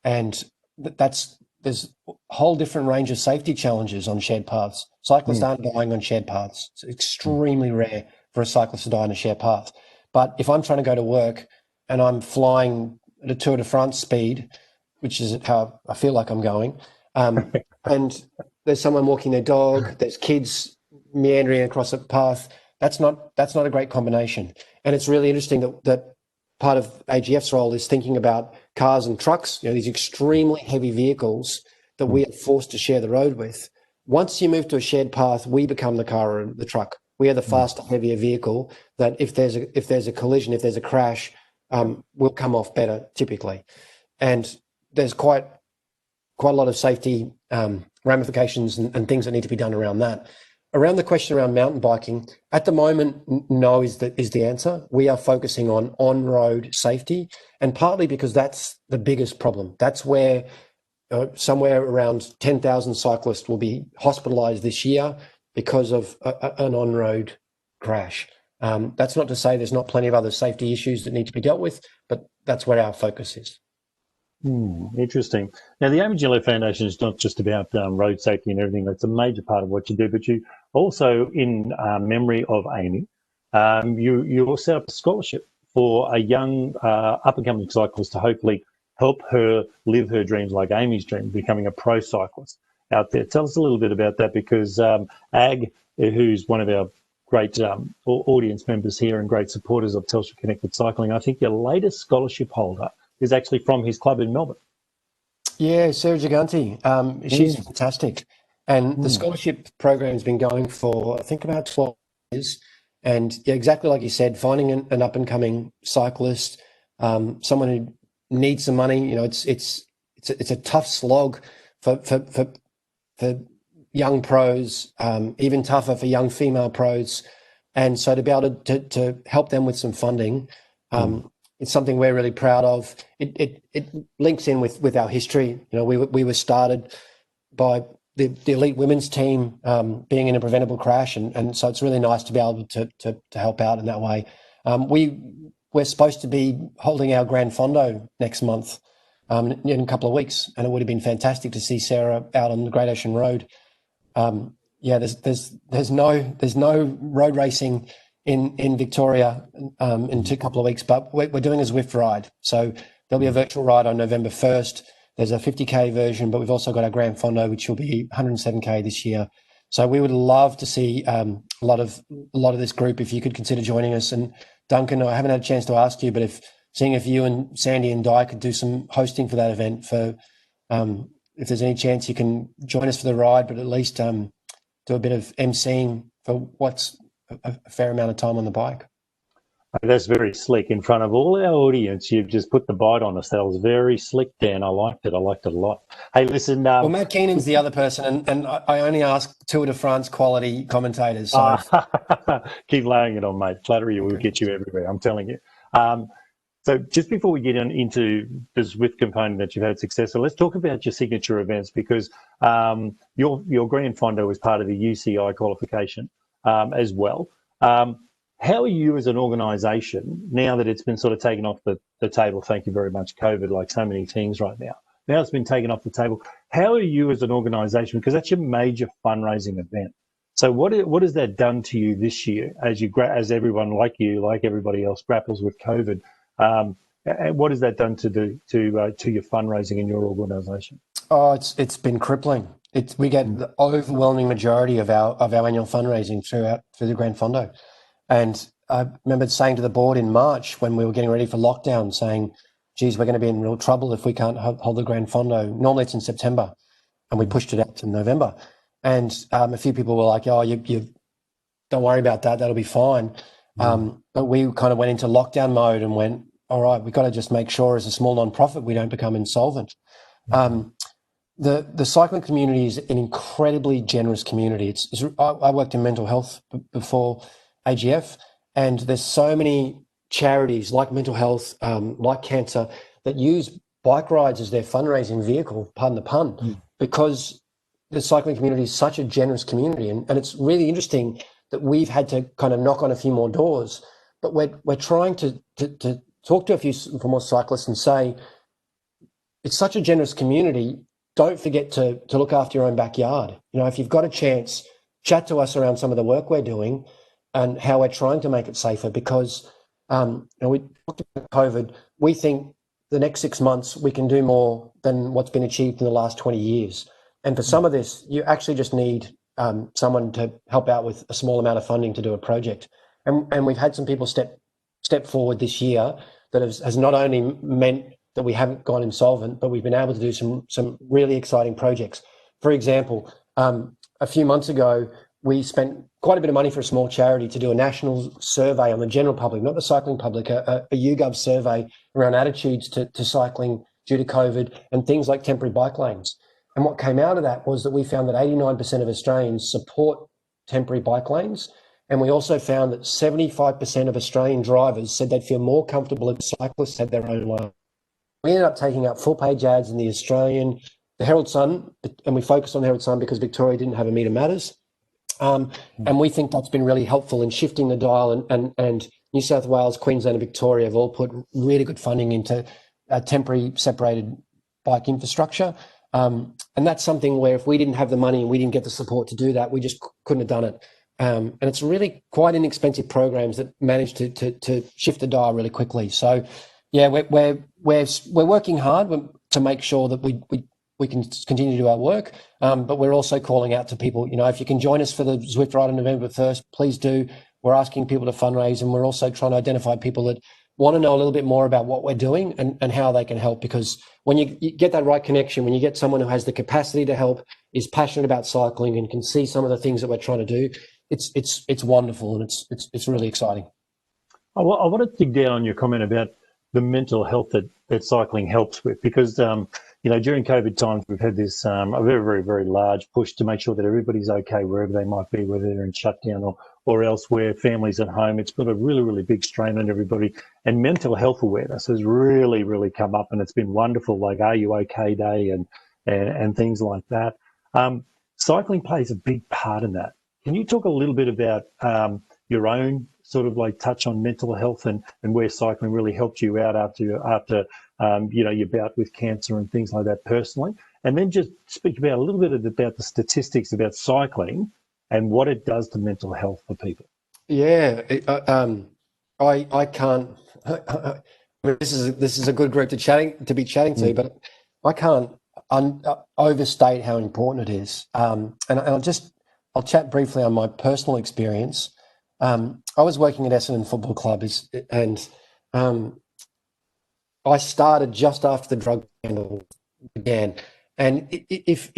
Speaker 3: and there's a whole different range of safety challenges on shared paths. Cyclists aren't dying on shared paths. It's extremely rare for a cyclist to die on a shared path. But if I'm trying to go to work and I'm flying at a Tour de France speed, which is how I feel like I'm going, and there's someone walking their dog, there's kids meandering across a path, that's not a great combination. And it's really interesting that part of AGF's role is thinking about cars and trucks, these extremely heavy vehicles that we are forced to share the road with. Once you move to a shared path, we become the car or the truck. We are the faster, heavier vehicle that if there's a collision, if there's a crash, will come off better typically. And there's quite a lot of safety ramifications and things that need to be done around that. Around the question around mountain biking, at the moment, no is the answer. We are focusing on-road safety, and partly because that's the biggest problem. That's where somewhere around 10,000 cyclists will be hospitalized this year because of an on-road crash. That's not to say there's not plenty of other safety issues that need to be dealt with, but that's where our focus is.
Speaker 1: Interesting. Now, the Amy Gillet Foundation is not just about road safety and everything. That's a major part of what you do, but you also, in memory of Amy, you set up a scholarship for a young up-and-coming cyclist to hopefully help her live her dreams like Amy's dream, becoming a pro cyclist out there. Tell us a little bit about that, because Ag, who's one of our great audience members here and great supporters of Telstra Connected Cycling, I think your latest scholarship holder is actually from his club in Melbourne.
Speaker 3: Yeah, Sarah Giganti. She's fantastic. And the scholarship program has been going for, I think, about 12 years. And yeah, exactly like you said, finding an up-and-coming cyclist, someone who needs some money, it's a tough slog for young pros, even tougher for young female pros. And so to be able to help them with some funding, it's something we're really proud of. It links in with our history. We were started by the elite women's team being in a preventable crash, and so it's really nice to be able to help out in that way. We're supposed to be holding our Grand Fondo next month in a couple of weeks, and it would have been fantastic to see Sarah out on the Great Ocean Road. There's no road racing in Victoria in a couple of weeks, but we're doing a Zwift ride. So there'll be a virtual ride on November 1st. There's a 50K version, but we've also got our Grand Fondo, which will be 107K this year. So we would love to see a lot of this group, if you could consider joining us. And Duncan, I haven't had a chance to ask you, but if you and Sandy and Di could do some hosting for that event, if there's any chance you can join us for the ride, but at least do a bit of emceeing for what's a fair amount of time on the bike.
Speaker 1: That's very slick. In front of all our audience, you've just put the bite on us. That was very slick, Dan. I liked it a lot. Hey, listen.
Speaker 3: Well, Matt Keenan's the other person, and I only ask Tour de France quality commentators. So
Speaker 1: keep laying it on, mate. Flattery will get you everywhere, I'm telling you. So just before we get into the Zwift component that you've had success, so let's talk about your signature events, because your Grand Fondo was part of the UCI qualification as well. How are you as an organisation, now that it's been sort of taken off the table, thank you very much, COVID, like so many things right now, it's been taken off the table, how are you as an organisation, because that's your major fundraising event. So what has that done to you this year as everyone like you, like everybody else, grapples with COVID? And what has that done to your fundraising in your organisation?
Speaker 3: Oh, it's been crippling. We get the overwhelming majority of our annual fundraising through the Grand Fondo. And I remember saying to the board in March when we were getting ready for lockdown, saying, geez, we're going to be in real trouble if we can't hold the Grand Fondo. Normally it's in September, and we pushed it out to November. And a few people were like, oh, you don't worry about that. That'll be fine. But we kind of went into lockdown mode and went, all right, we've got to just make sure as a small non-profit we don't become insolvent. the cycling community is an incredibly generous community. I worked in mental health before AGF, and there's so many charities like mental health, like cancer, that use bike rides as their fundraising vehicle, pardon the pun, because the cycling community is such a generous community. And it's really interesting that we've had to kind of knock on a few more doors, but we're trying to talk to a few more cyclists and say, it's such a generous community. Don't forget to look after your own backyard. If you've got a chance, chat to us around some of the work we're doing and how we're trying to make it safer, because we talked about COVID. We think the next 6 months we can do more than what's been achieved in the last 20 years. And for some of this, you actually just need someone to help out with a small amount of funding to do a project. And we've had some people step forward this year that has not only meant that we haven't gone insolvent, but we've been able to do some really exciting projects. For example, a few months ago, we spent quite a bit of money for a small charity to do a national survey on the general public, not the cycling public, a YouGov survey around attitudes to cycling due to COVID and things like temporary bike lanes. And what came out of that was that we found that 89% of Australians support temporary bike lanes. And we also found that 75% of Australian drivers said they'd feel more comfortable if cyclists had their own lane. We ended up taking out full-page ads in the Australian, the Herald Sun, and we focused on the Herald Sun because Victoria didn't have a Meet Up Matters. And we think that's been really helpful in shifting the dial, and New South Wales, Queensland and Victoria have all put really good funding into temporary separated bike infrastructure. And that's something where if we didn't have the money and we didn't get the support to do that, we just couldn't have done it. And it's really quite inexpensive programs that manage to shift the dial really quickly. So, yeah, we're working hard to make sure that we can continue to do our work, but we're also calling out to people. If you can join us for the Zwift ride on November 1st, please do. We're asking people to fundraise, and we're also trying to identify people that want to know a little bit more about what we're doing and how they can help. Because when you get that right connection, when you get someone who has the capacity to help, is passionate about cycling, and can see some of the things that we're trying to do, it's wonderful, and it's really exciting.
Speaker 1: I want to dig down on your comment about the mental health that cycling helps with, because during COVID times we've had this a very, very, very large push to make sure that everybody's okay wherever they might be, whether they're in shutdown or elsewhere, families at home. It's put a really, really big strain on everybody, and mental health awareness has really, really come up, and it's been wonderful, like Are You OK Day and things like that. Cycling plays a big part in that. Can you talk a little bit about your own sort of like touch on mental health and where cycling really helped you out after your bout with cancer and things like that personally, and then just speak about a little bit about the statistics about cycling and what it does to mental health for people?
Speaker 3: Yeah, I can't. This is a good group to be chatting to, but I can't overstate how important it is. And I'll chat briefly on my personal experience. I was working at Essendon Football Club, and I started just after the drug scandal began. And if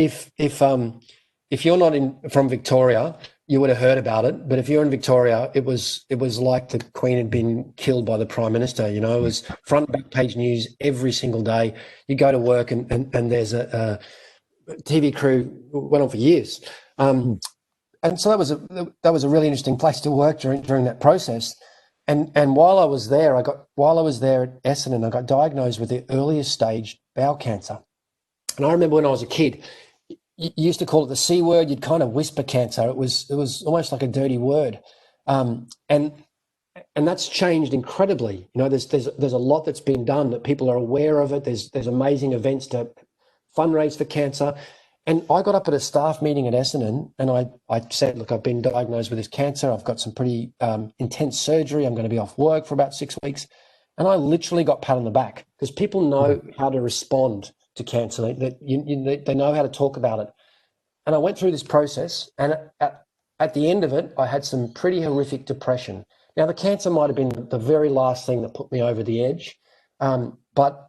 Speaker 3: you're not from Victoria, you would have heard about it. But if you're in Victoria, it was like the Queen had been killed by the Prime Minister. It was front back page news every single day. You go to work and there's a TV crew went on for years. And so that was a really interesting place to work during that process. And while I was there at Essendon, I got diagnosed with the earliest stage bowel cancer. And I remember when I was a kid, you used to call it the C word. You'd kind of whisper cancer. It was almost like a dirty word. And that's changed incredibly. There's a lot that's been done, that people are aware of it. There's amazing events to fundraise for cancer. And I got up at a staff meeting at Essendon, and I said, look, I've been diagnosed with this cancer. I've got some pretty intense surgery. I'm going to be off work for about 6 weeks. And I literally got pat on the back, because people know how to respond to cancer. They know how to talk about it. And I went through this process, and at the end of it, I had some pretty horrific depression. Now, the cancer might have been the very last thing that put me over the edge, but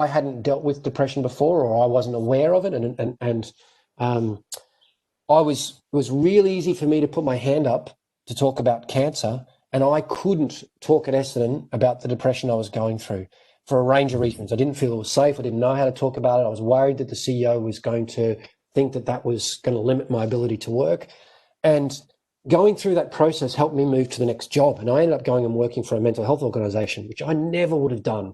Speaker 3: I hadn't dealt with depression before, or I wasn't aware of it, and it was really easy for me to put my hand up to talk about cancer, and I couldn't talk at Essendon about the depression I was going through. for a range of reasons. I didn't feel it was safe. I didn't know how to talk about it. I was worried that the CEO was going to think that that was going to limit my ability to work. And going through that process helped me move to the next job. And I ended up going and working for a mental health organization, which I never would have done.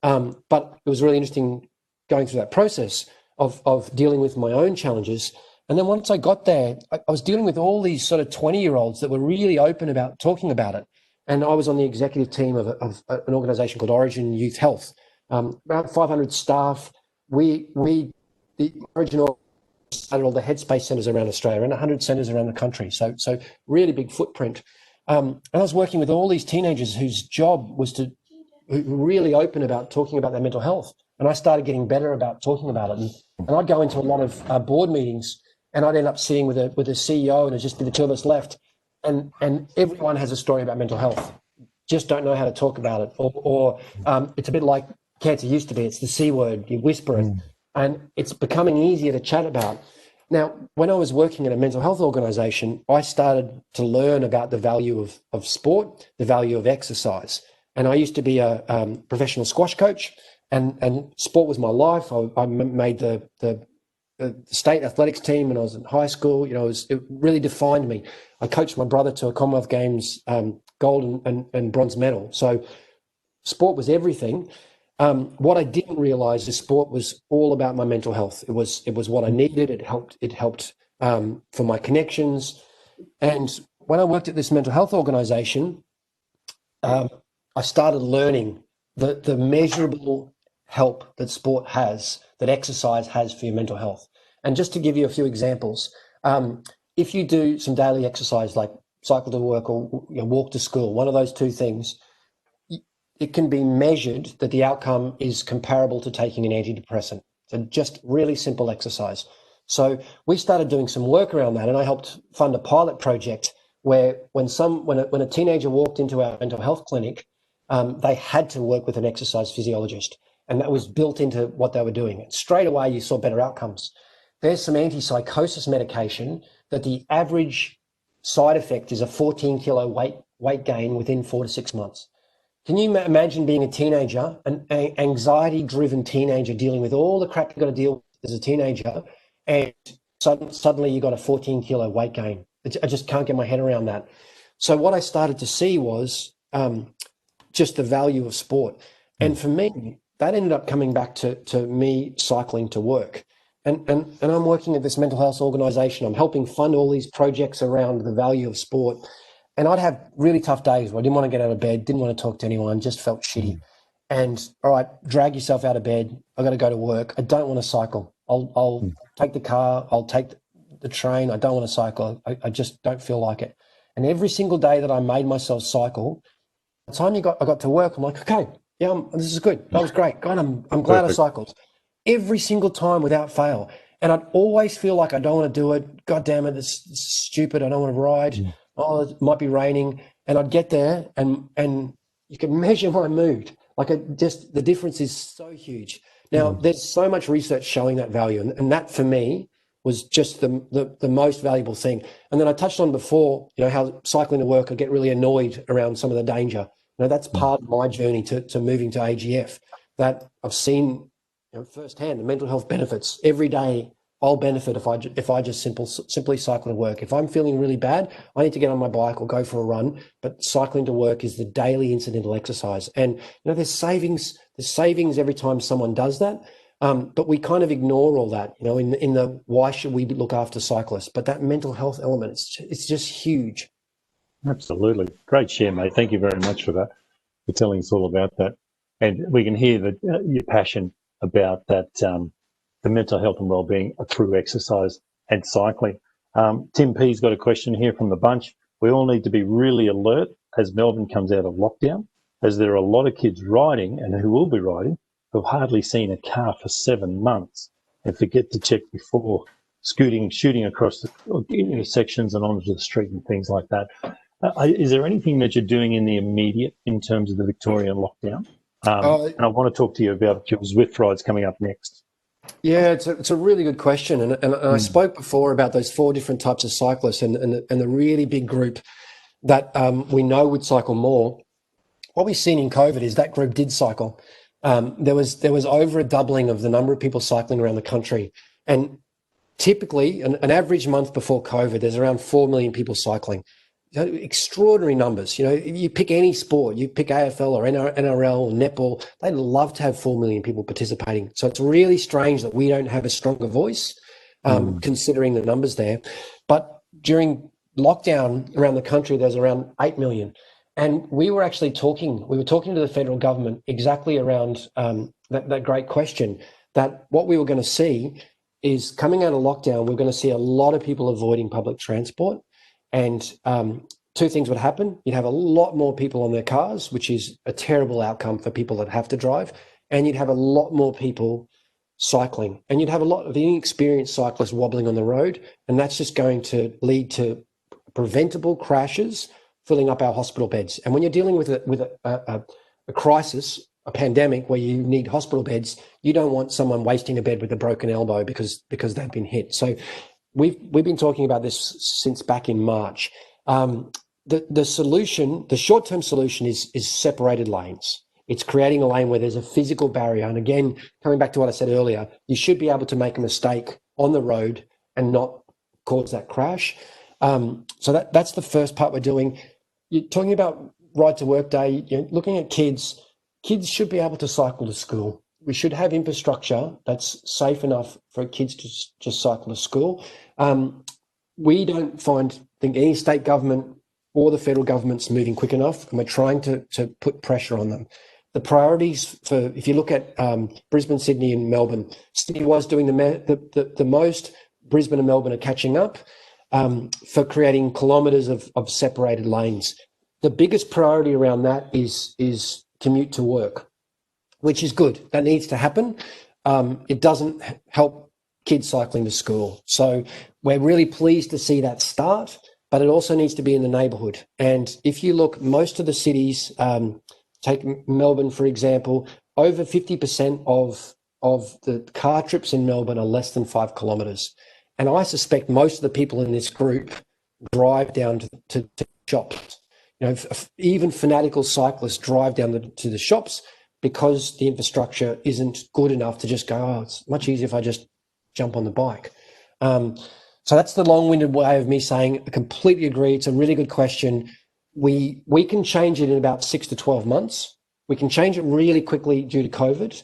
Speaker 3: But it was really interesting going through that process of dealing with my own challenges. And then once I got there, I was dealing with all these sort of 20-year-olds that were really open about talking about it. And I was on the executive team of an organization called Origin Youth Health, about 500 staff. The Origin started all the headspace centres around Australia and 100 centres around the country. So really big footprint. And I was working with all these teenagers whose job was to really open about talking about their mental health. And I started getting better about talking about it. And I'd go into a lot of board meetings, and I'd end up sitting with a CEO, and it'd just be the two of us left. And everyone has a story about mental health, just don't know how to talk about it. Or it's a bit like cancer used to be. It's the C word, you whisper it. And it's becoming easier to chat about. Now, when I was working at a mental health organization, I started to learn about the value of sport, the value of exercise. And I used to be a professional squash coach, and sport was my life. I made the state athletics team when I was in high school. It really defined me. I coached my brother to a Commonwealth Games gold and bronze medal. So sport was everything. What I didn't realize is sport was all about my mental health. It was what I needed. It helped for my connections. And when I worked at this mental health organization, I started learning the measurable help that sport has, that exercise has for your mental health. And just to give you a few examples, if you do some daily exercise like cycle to work or walk to school, one of those two things, it can be measured that the outcome is comparable to taking an antidepressant. So just really simple exercise. So we started doing some work around that, and I helped fund a pilot project where when a teenager walked into our mental health clinic, they had to work with an exercise physiologist, and that was built into what they were doing. And straight away, you saw better outcomes. There's some antipsychosis medication that the average side effect is a 14-kilo weight gain within 4 to 6 months. Can you imagine being a teenager, an anxiety-driven teenager dealing with all the crap you've got to deal with as a teenager, and suddenly you got a 14-kilo weight gain? I just can't get my head around that. So what I started to see was just the value of sport. And for me, that ended up coming back to me cycling to work. And I'm working at this mental health organization. I'm helping fund all these projects around the value of sport. And I'd have really tough days where I didn't want to get out of bed, didn't want to talk to anyone, just felt shitty. And all right, drag yourself out of bed. I got to go to work. I don't want to cycle. I'll take the car. I'll take the train. I don't want to cycle. I just don't feel like it. And every single day that I made myself cycle, by the time I got to work, I'm like, okay, yeah, this is good. That was great. God, I'm glad I cycled. Every single time without fail. And I'd always feel like I don't want to do it. God damn it, it's stupid. I don't want to ride. Oh, it might be raining. And I'd get there and you can measure my mood. Like the difference is so huge. Now, there's so much research showing that value. And that for me was just the most valuable thing. And then I touched on before, how cycling to work, I get really annoyed around some of the danger. That's part of my journey to moving to AGF, that I've seen firsthand the mental health benefits. Every day I'll benefit if I just simply cycle to work. If I'm feeling really bad, I need to get on my bike or go for a run, but cycling to work is the daily incidental exercise. And there's savings every time someone does that. But we kind of ignore all that, in the why should we look after cyclists? But that mental health element, it's just huge.
Speaker 1: Absolutely. Great share, mate. Thank you very much for that, for telling us all about that. And we can hear that your passion about that, the mental health and wellbeing through exercise and cycling. Tim P's got a question here from the bunch. We all need to be really alert as Melbourne comes out of lockdown, as there are a lot of kids riding and who will be riding who've hardly seen a car for 7 months and forget to check before shooting across the intersections and onto the street and things like that. Is there anything that you're doing in the immediate in terms of the Victorian lockdown? And I want to talk to you about your Zwift rides coming up next.
Speaker 3: Yeah, it's a really good question. And I spoke before about those 4 different types of cyclists and the really big group that we know would cycle more. What we've seen in COVID is that group did cycle. there was over a doubling of the number of people cycling around the country. And typically, an average month before COVID, there's around 4 million people cycling. Extraordinary numbers. You pick any sport, you pick AFL or NRL or netball, they'd love to have 4 million people participating. So it's really strange that we don't have a stronger voice, considering the numbers there. But during lockdown around the country, there's around 8 million. And we were talking to the federal government exactly around that great question, that what we were going to see is coming out of lockdown, we're going to see a lot of people avoiding public transport. And two things would happen. You'd have a lot more people on their cars, which is a terrible outcome for people that have to drive. And you'd have a lot more people cycling. And you'd have a lot of inexperienced cyclists wobbling on the road. And that's just going to lead to preventable crashes, filling up our hospital beds. And when you're dealing with a crisis, a pandemic where you need hospital beds, you don't want someone wasting a bed with a broken elbow because they've been hit. So we've been talking about this since back in March. The solution, the short-term solution is separated lanes. It's creating a lane where there's a physical barrier. And again, coming back to what I said earlier, you should be able to make a mistake on the road and not cause that crash. So that's the first part we're doing. You're talking about Ride to Work Day, looking at kids should be able to cycle to school. We should have infrastructure that's safe enough for kids to just cycle to school. We don't think any state government or the federal government's moving quick enough, and we're trying to put pressure on them. The priorities if you look at Brisbane, Sydney and Melbourne, Sydney was doing the most, Brisbane and Melbourne are catching up for creating kilometres of separated lanes. The biggest priority around that is commute to work, which is good. That needs to happen. It doesn't help kids cycling to school. So we're really pleased to see that start, but it also needs to be in the neighbourhood. And if you look, most of the cities, take Melbourne, for example, over 50% of the car trips in Melbourne are less than 5 kilometres. And I suspect most of the people in this group drive down to shops. Even fanatical cyclists drive down to the shops because the infrastructure isn't good enough to just go, it's much easier if I just jump on the bike. So that's the long-winded way of me saying I completely agree. It's a really good question. We can change it in about 6 to 12 months. We can change it really quickly due to COVID.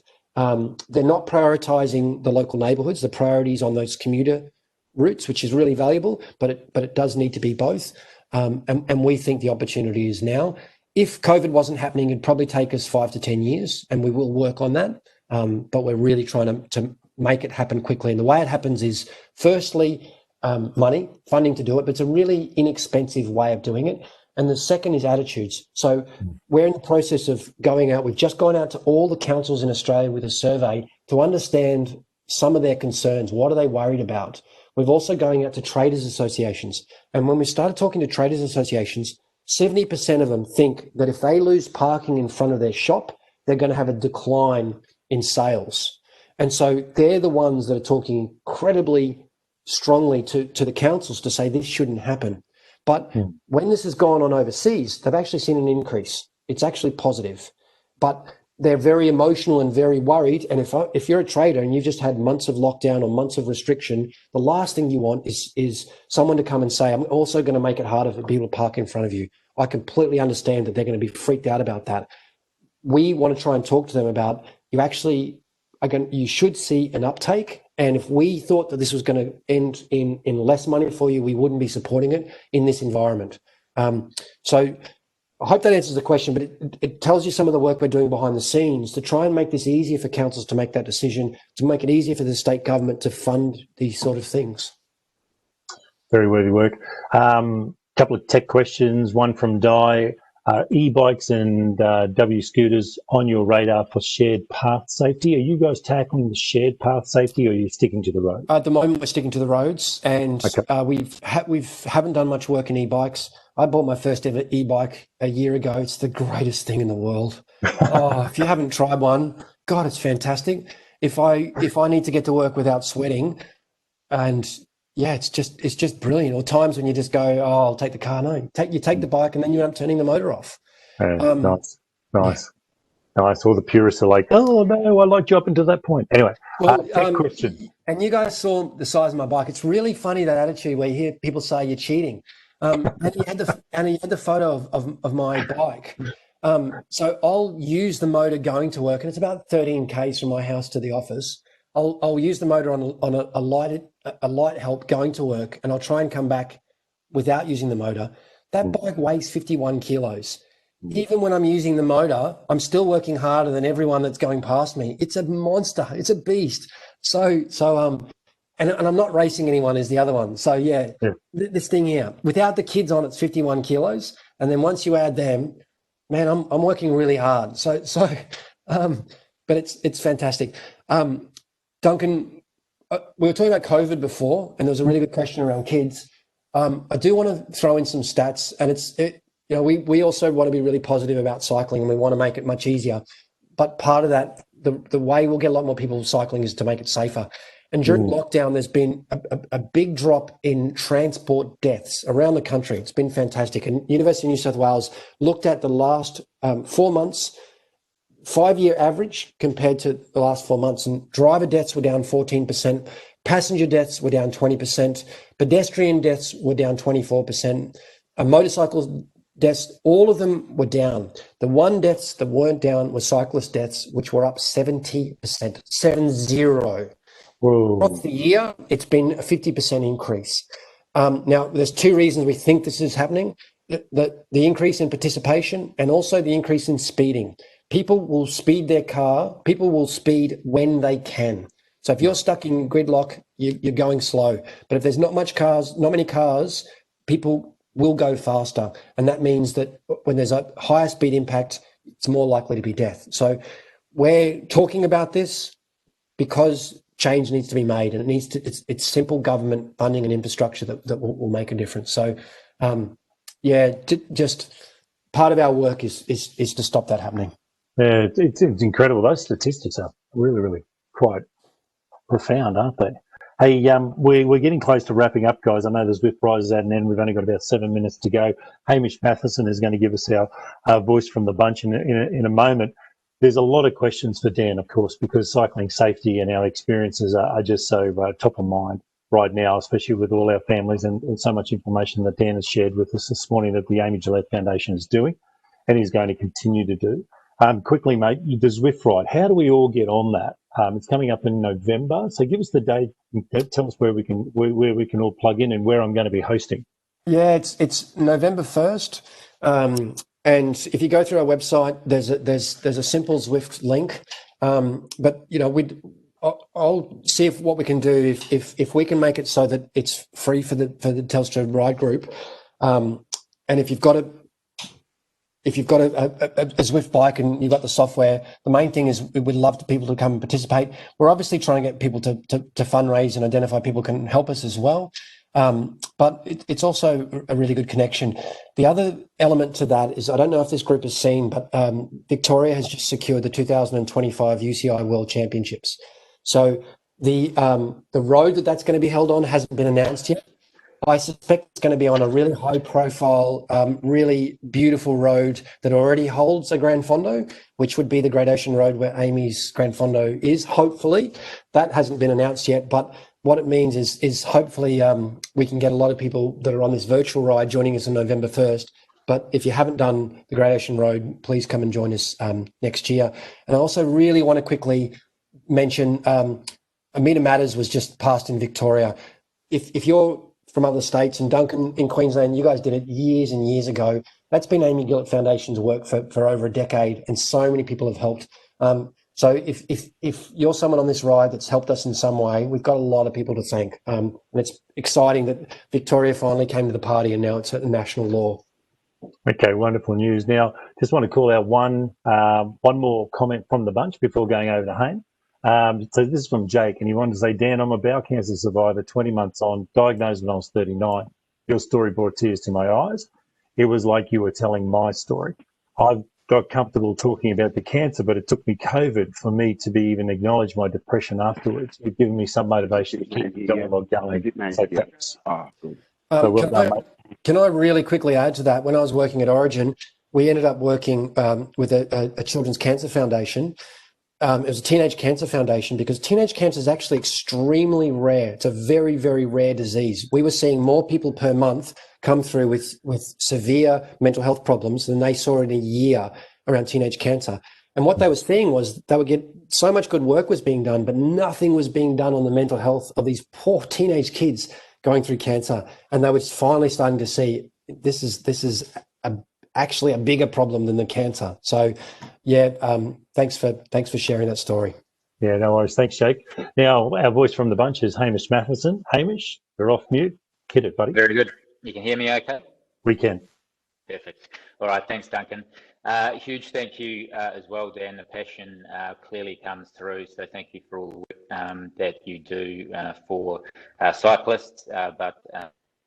Speaker 3: They're not prioritising the local neighbourhoods. The priority is on those commuter routes, which is really valuable, but it does need to be both. And we think the opportunity is now. If COVID wasn't happening, it'd probably take us 5 to 10 years, and we will work on that. But we're really trying to make it happen quickly. And the way it happens is, firstly, money, funding to do it, but it's a really inexpensive way of doing it. And the second is attitudes. So we're in the process of going out. We've just gone out to all the councils in Australia with a survey to understand some of their concerns. What are they worried about? We've also going out to traders associations. And when we started talking to traders associations, 70% of them think that if they lose parking in front of their shop, they're going to have a decline in sales. And so they're the ones that are talking incredibly strongly to the councils to say this shouldn't happen. But when this has gone on overseas, they've actually seen an increase. It's actually positive. But they're very emotional and very worried. And if you're a trader and you've just had months of lockdown or months of restriction, the last thing you want is someone to come and say, I'm also going to make it harder for people to park in front of you. I completely understand that they're going to be freaked out about that. We want to try and talk to them about you should see an uptake. And if we thought that this was going to end in less money for you, we wouldn't be supporting it in this environment. So I hope that answers the question, but it tells you some of the work we're doing behind the scenes to try and make this easier for councils to make that decision, to make it easier for the state government to fund these sort of things.
Speaker 1: Very worthy work. Couple of tech questions. One from Di. Are e-bikes and W scooters on your radar for shared path safety? Are you guys tackling the shared path safety, or are you sticking to the road?
Speaker 3: At the moment, we're sticking to the roads, and
Speaker 1: okay.
Speaker 3: We haven't done much work in e-bikes. I bought my first ever e-bike a year ago. It's the greatest thing in the world. If you haven't tried one, God, it's fantastic. If I need to get to work without sweating, and yeah, it's just brilliant. Or times when you just go, I'll take the car. No, you take the bike, and then you end up turning the motor off.
Speaker 1: Nice. Nice. All the purists are like, oh no, I like jumping to that point. Anyway, tech question.
Speaker 3: And you guys saw the size of my bike. It's really funny, that attitude where you hear people say you're cheating. And you had the photo of my bike. So I'll use the motor going to work, and it's about 13 k's from my house to the office. I'll use the motor on a light help going to work, and I'll try and come back without using the motor. That bike weighs 51 kilos. Even when I'm using the motor, I'm still working harder than everyone that's going past me. It's a monster. It's a beast. And I'm not racing anyone is the other one. So yeah. This thing here, without the kids on, it's 51 kilos. And then once you add them, man, I'm working really hard. But it's fantastic. Duncan, we were talking about COVID before, and there was a really good question around kids. I do want to throw in some stats, and we also want to be really positive about cycling, and we want to make it much easier. But part of that, the way we'll get a lot more people cycling is to make it safer. And during lockdown, there's been a big drop in transport deaths around the country. It's been fantastic. And University of New South Wales looked at the last 4 months, 5-year average compared to the last 4 months. And driver deaths were down 14%. Passenger deaths were down 20%. Pedestrian deaths were down 24%. Motorcycle deaths, all of them were down. The one deaths that weren't down were cyclist deaths, which were up 70%, 70. Across the year, it's been a 50% increase. Now, there's two reasons we think this is happening. The increase in participation and also the increase in speeding. People will speed their car. People will speed when they can. So if you're stuck in gridlock, you're going slow. But if there's not many cars, people will go faster. And that means that when there's a higher speed impact, it's more likely to be death. So we're talking about this because change needs to be made, and it's simple government funding and infrastructure that will make a difference. So just part of our work is to stop that happening.
Speaker 1: Yeah, it's incredible. Those statistics are really, really quite profound, aren't they? Hey, we're getting close to wrapping up, guys. I know the Zwift Prize is at an end. We've only got about 7 minutes to go. Hamish Matheson is going to give us our voice from the bunch in a moment. There's a lot of questions for Dan, of course, because cycling safety and our experiences are just so top of mind right now, especially with all our families and so much information that Dan has shared with us this morning that the Amy Gillet Foundation is doing and is going to continue to do. Quickly, mate, the Zwift Ride, how do we all get on that? It's coming up in November, so give us the date. Tell us where we can all plug in and where I'm going to be hosting.
Speaker 3: Yeah, it's November 1st. And if you go through our website, there's a simple Zwift link. But I'll see what we can do if we can make it so that it's free for the Telstra Ride Group. And if you've got a Zwift bike and you've got the software, the main thing is we'd love people to come and participate. We're obviously trying to get people to fundraise and identify people who can help us as well. But it's also a really good connection. The other element to that is, I don't know if this group has seen, but Victoria has just secured the 2025 UCI World Championships. So the road that's going to be held on hasn't been announced yet. I suspect it's going to be on a really high-profile, really beautiful road that already holds a Gran Fondo, which would be the Great Ocean Road where Amy's Gran Fondo is, hopefully. That hasn't been announced yet, but what it means is hopefully we can get a lot of people that are on this virtual ride joining us on November 1st. But if you haven't done the Great Ocean Road, please come and join us next year. And I also really want to quickly mention Amita Matters was just passed in Victoria. If you're from other states, and Duncan in Queensland, you guys did it years and years ago. That's been Amy Gillet Foundation's work for over a decade, and so many people have helped. So if you're someone on this ride that's helped us in some way, we've got a lot of people to thank. And it's exciting that Victoria finally came to the party and now it's a national law.
Speaker 1: Okay, wonderful news. Now, just want to call out one more comment from the bunch before going over to Hayne. So this is from Jake, and he wanted to say, Dan, I'm a bowel cancer survivor, 20 months on, diagnosed when I was 39. Your story brought tears to my eyes. It was like you were telling my story. I got comfortable talking about the cancer, but it took me COVID for me to be even acknowledge my depression afterwards. It's given me some motivation to keep going. So thanks.
Speaker 2: Oh, good.
Speaker 1: So well done, mate.
Speaker 3: Can I really quickly add to that? When I was working at Origin, we ended up working with a children's cancer foundation. It was a teenage cancer foundation because teenage cancer is actually extremely rare. It's a very, very rare disease. We were seeing more people per month come through with severe mental health problems than they saw in a year around teenage cancer. And what they were seeing was they would get so much good work was being done, but nothing was being done on the mental health of these poor teenage kids going through cancer. And they were finally starting to see this is actually a bigger problem than the cancer. So, yeah, thanks for sharing that story.
Speaker 1: Yeah, no worries. Thanks, Jake. Now, our voice from the bunch is Hamish Matheson. Hamish, you're off mute. Hit it, buddy.
Speaker 5: Very good. You can hear me okay?
Speaker 1: We can.
Speaker 5: Perfect. All right, thanks, Duncan. Huge thank you as well, Dan. The passion clearly comes through, so thank you for all the work that you do for cyclists, but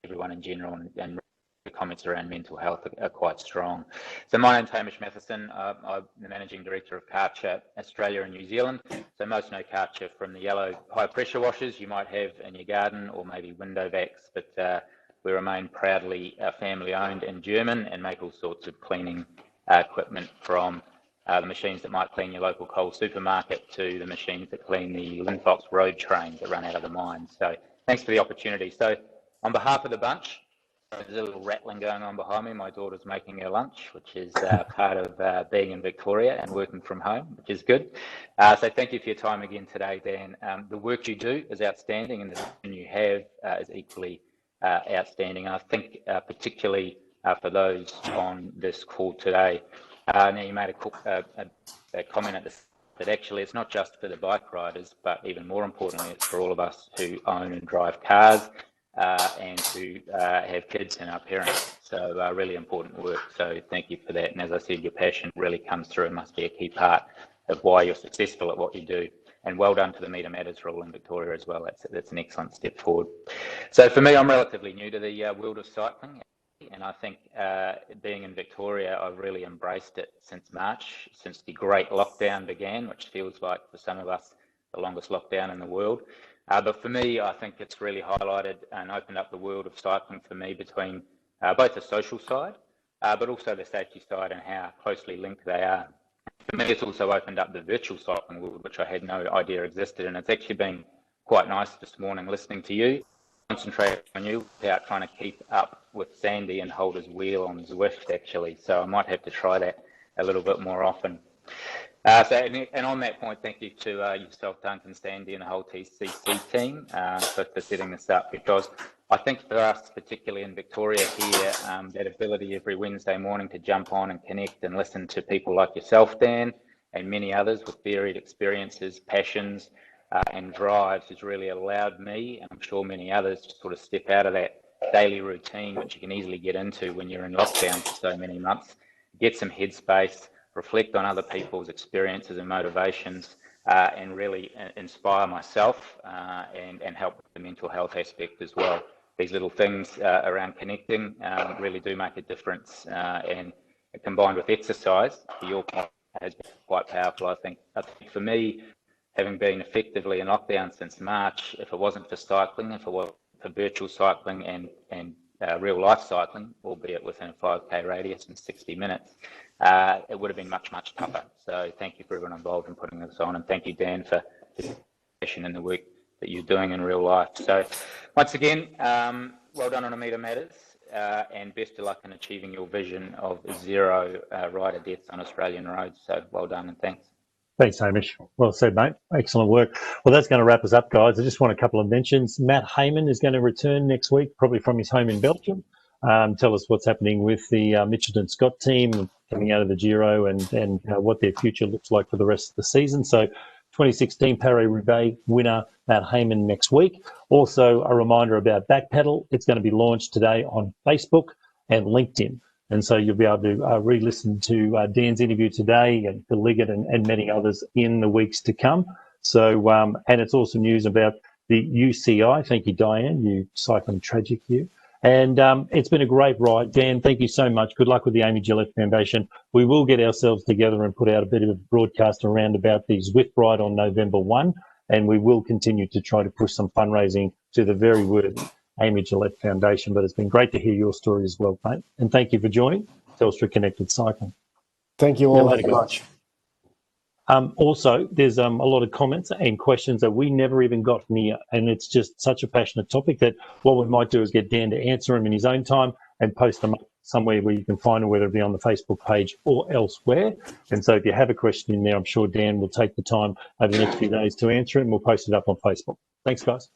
Speaker 5: everyone in general, and the comments around mental health are quite strong. So my name's Hamish Matheson. I'm the Managing Director of Karcher Australia and New Zealand. So most know Karcher from the yellow high pressure washers you might have in your garden, or maybe window vacs, but we remain proudly family owned and German, and make all sorts of cleaning equipment, from the machines that might clean your local Coles supermarket to the machines that clean the Linfox road trains that run out of the mine. So thanks for the opportunity. So on behalf of the bunch, there's a little rattling going on behind me. My daughter's making her lunch, which is part of being in Victoria and working from home, which is good. So thank you for your time again today, Dan. The work you do is outstanding, and the vision you have is equally outstanding. I think particularly for those on this call today. Now, you made a comment at this, that actually it's not just for the bike riders, but even more importantly, it's for all of us who own and drive cars and who have kids and our parents. So really important work. So thank you for that. And as I said, your passion really comes through and must be a key part of why you're successful at what you do. And well done to the Meet Matters role in Victoria as well. That's an excellent step forward. So for me, I'm relatively new to the world of cycling. And I think being in Victoria, I've really embraced it since March, since the great lockdown began, which feels like for some of us the longest lockdown in the world. But for me, I think it's really highlighted and opened up the world of cycling for me between both the social side, but also the safety side and how closely linked they are. For me, it's also opened up the virtual cycling world, which I had no idea existed. And it's actually been quite nice this morning listening to you, concentrate on you without trying to keep up with Sandy and hold his wheel on Zwift, actually. So I might have to try that a little bit more often. And on that point, thank you to yourself, Duncan, Sandy, and the whole TCC team for setting this up, because I think for us, particularly in Victoria here, that ability every Wednesday morning to jump on and connect and listen to people like yourself, Dan, and many others with varied experiences, passions, and drives has really allowed me, and I'm sure many others, to sort of step out of that daily routine, which you can easily get into when you're in lockdown for so many months, get some headspace, reflect on other people's experiences and motivations, and really inspire myself and help with the mental health aspect as well. These little things around connecting really do make a difference, and combined with exercise, to your point, has been quite powerful, I think. I think for me, having been effectively in lockdown since March, if it wasn't for cycling, if it wasn't for virtual cycling and real life cycling, albeit within a 5K radius in 60 minutes, it would have been much, much tougher. So thank you for everyone involved in putting this on, and thank you, Dan, for the passion and the work that you're doing in real life. So once again, well done on Meet Matters, and best of luck in achieving your vision of 0 rider deaths on Australian roads. So well done, and thanks.
Speaker 1: Thanks, Hamish. Well said, mate. Excellent work. Well, that's going to wrap us up, guys. I just want a couple of mentions. Matt Heyman is going to return next week, probably from his home in Belgium. Tell us what's happening with the Mitchelton Scott team coming out of the Giro and what their future looks like for the rest of the season. So 2016 Paris-Roubaix winner Matt Heyman next week. Also, a reminder about BackPedal. It's going to be launched today on Facebook and LinkedIn. And so you'll be able to re-listen to Dan's interview today, and Phil Liggett and many others in the weeks to come. So, and it's also news about the UCI. Thank you, Diane, you cycling tragic you. And it's been a great ride. Dan, thank you so much. Good luck with the Amy Gillet Foundation. We will get ourselves together and put out a bit of a broadcast around about the Zwift ride on November 1. And we will continue to try to push some fundraising to the very worthy Amy Gillet Foundation. But it's been great to hear your story as well, mate. And thank you for joining. Telstra Connected Cycling.
Speaker 3: Thank you all very much.
Speaker 1: Also, there's a lot of comments and questions that we never even got near, and it's just such a passionate topic that what we might do is get Dan to answer them in his own time and post them up somewhere where you can find them, whether it be on the Facebook page or elsewhere. And so if you have a question in there, I'm sure Dan will take the time over the next few days to answer it, and we'll post it up on Facebook. Thanks, guys.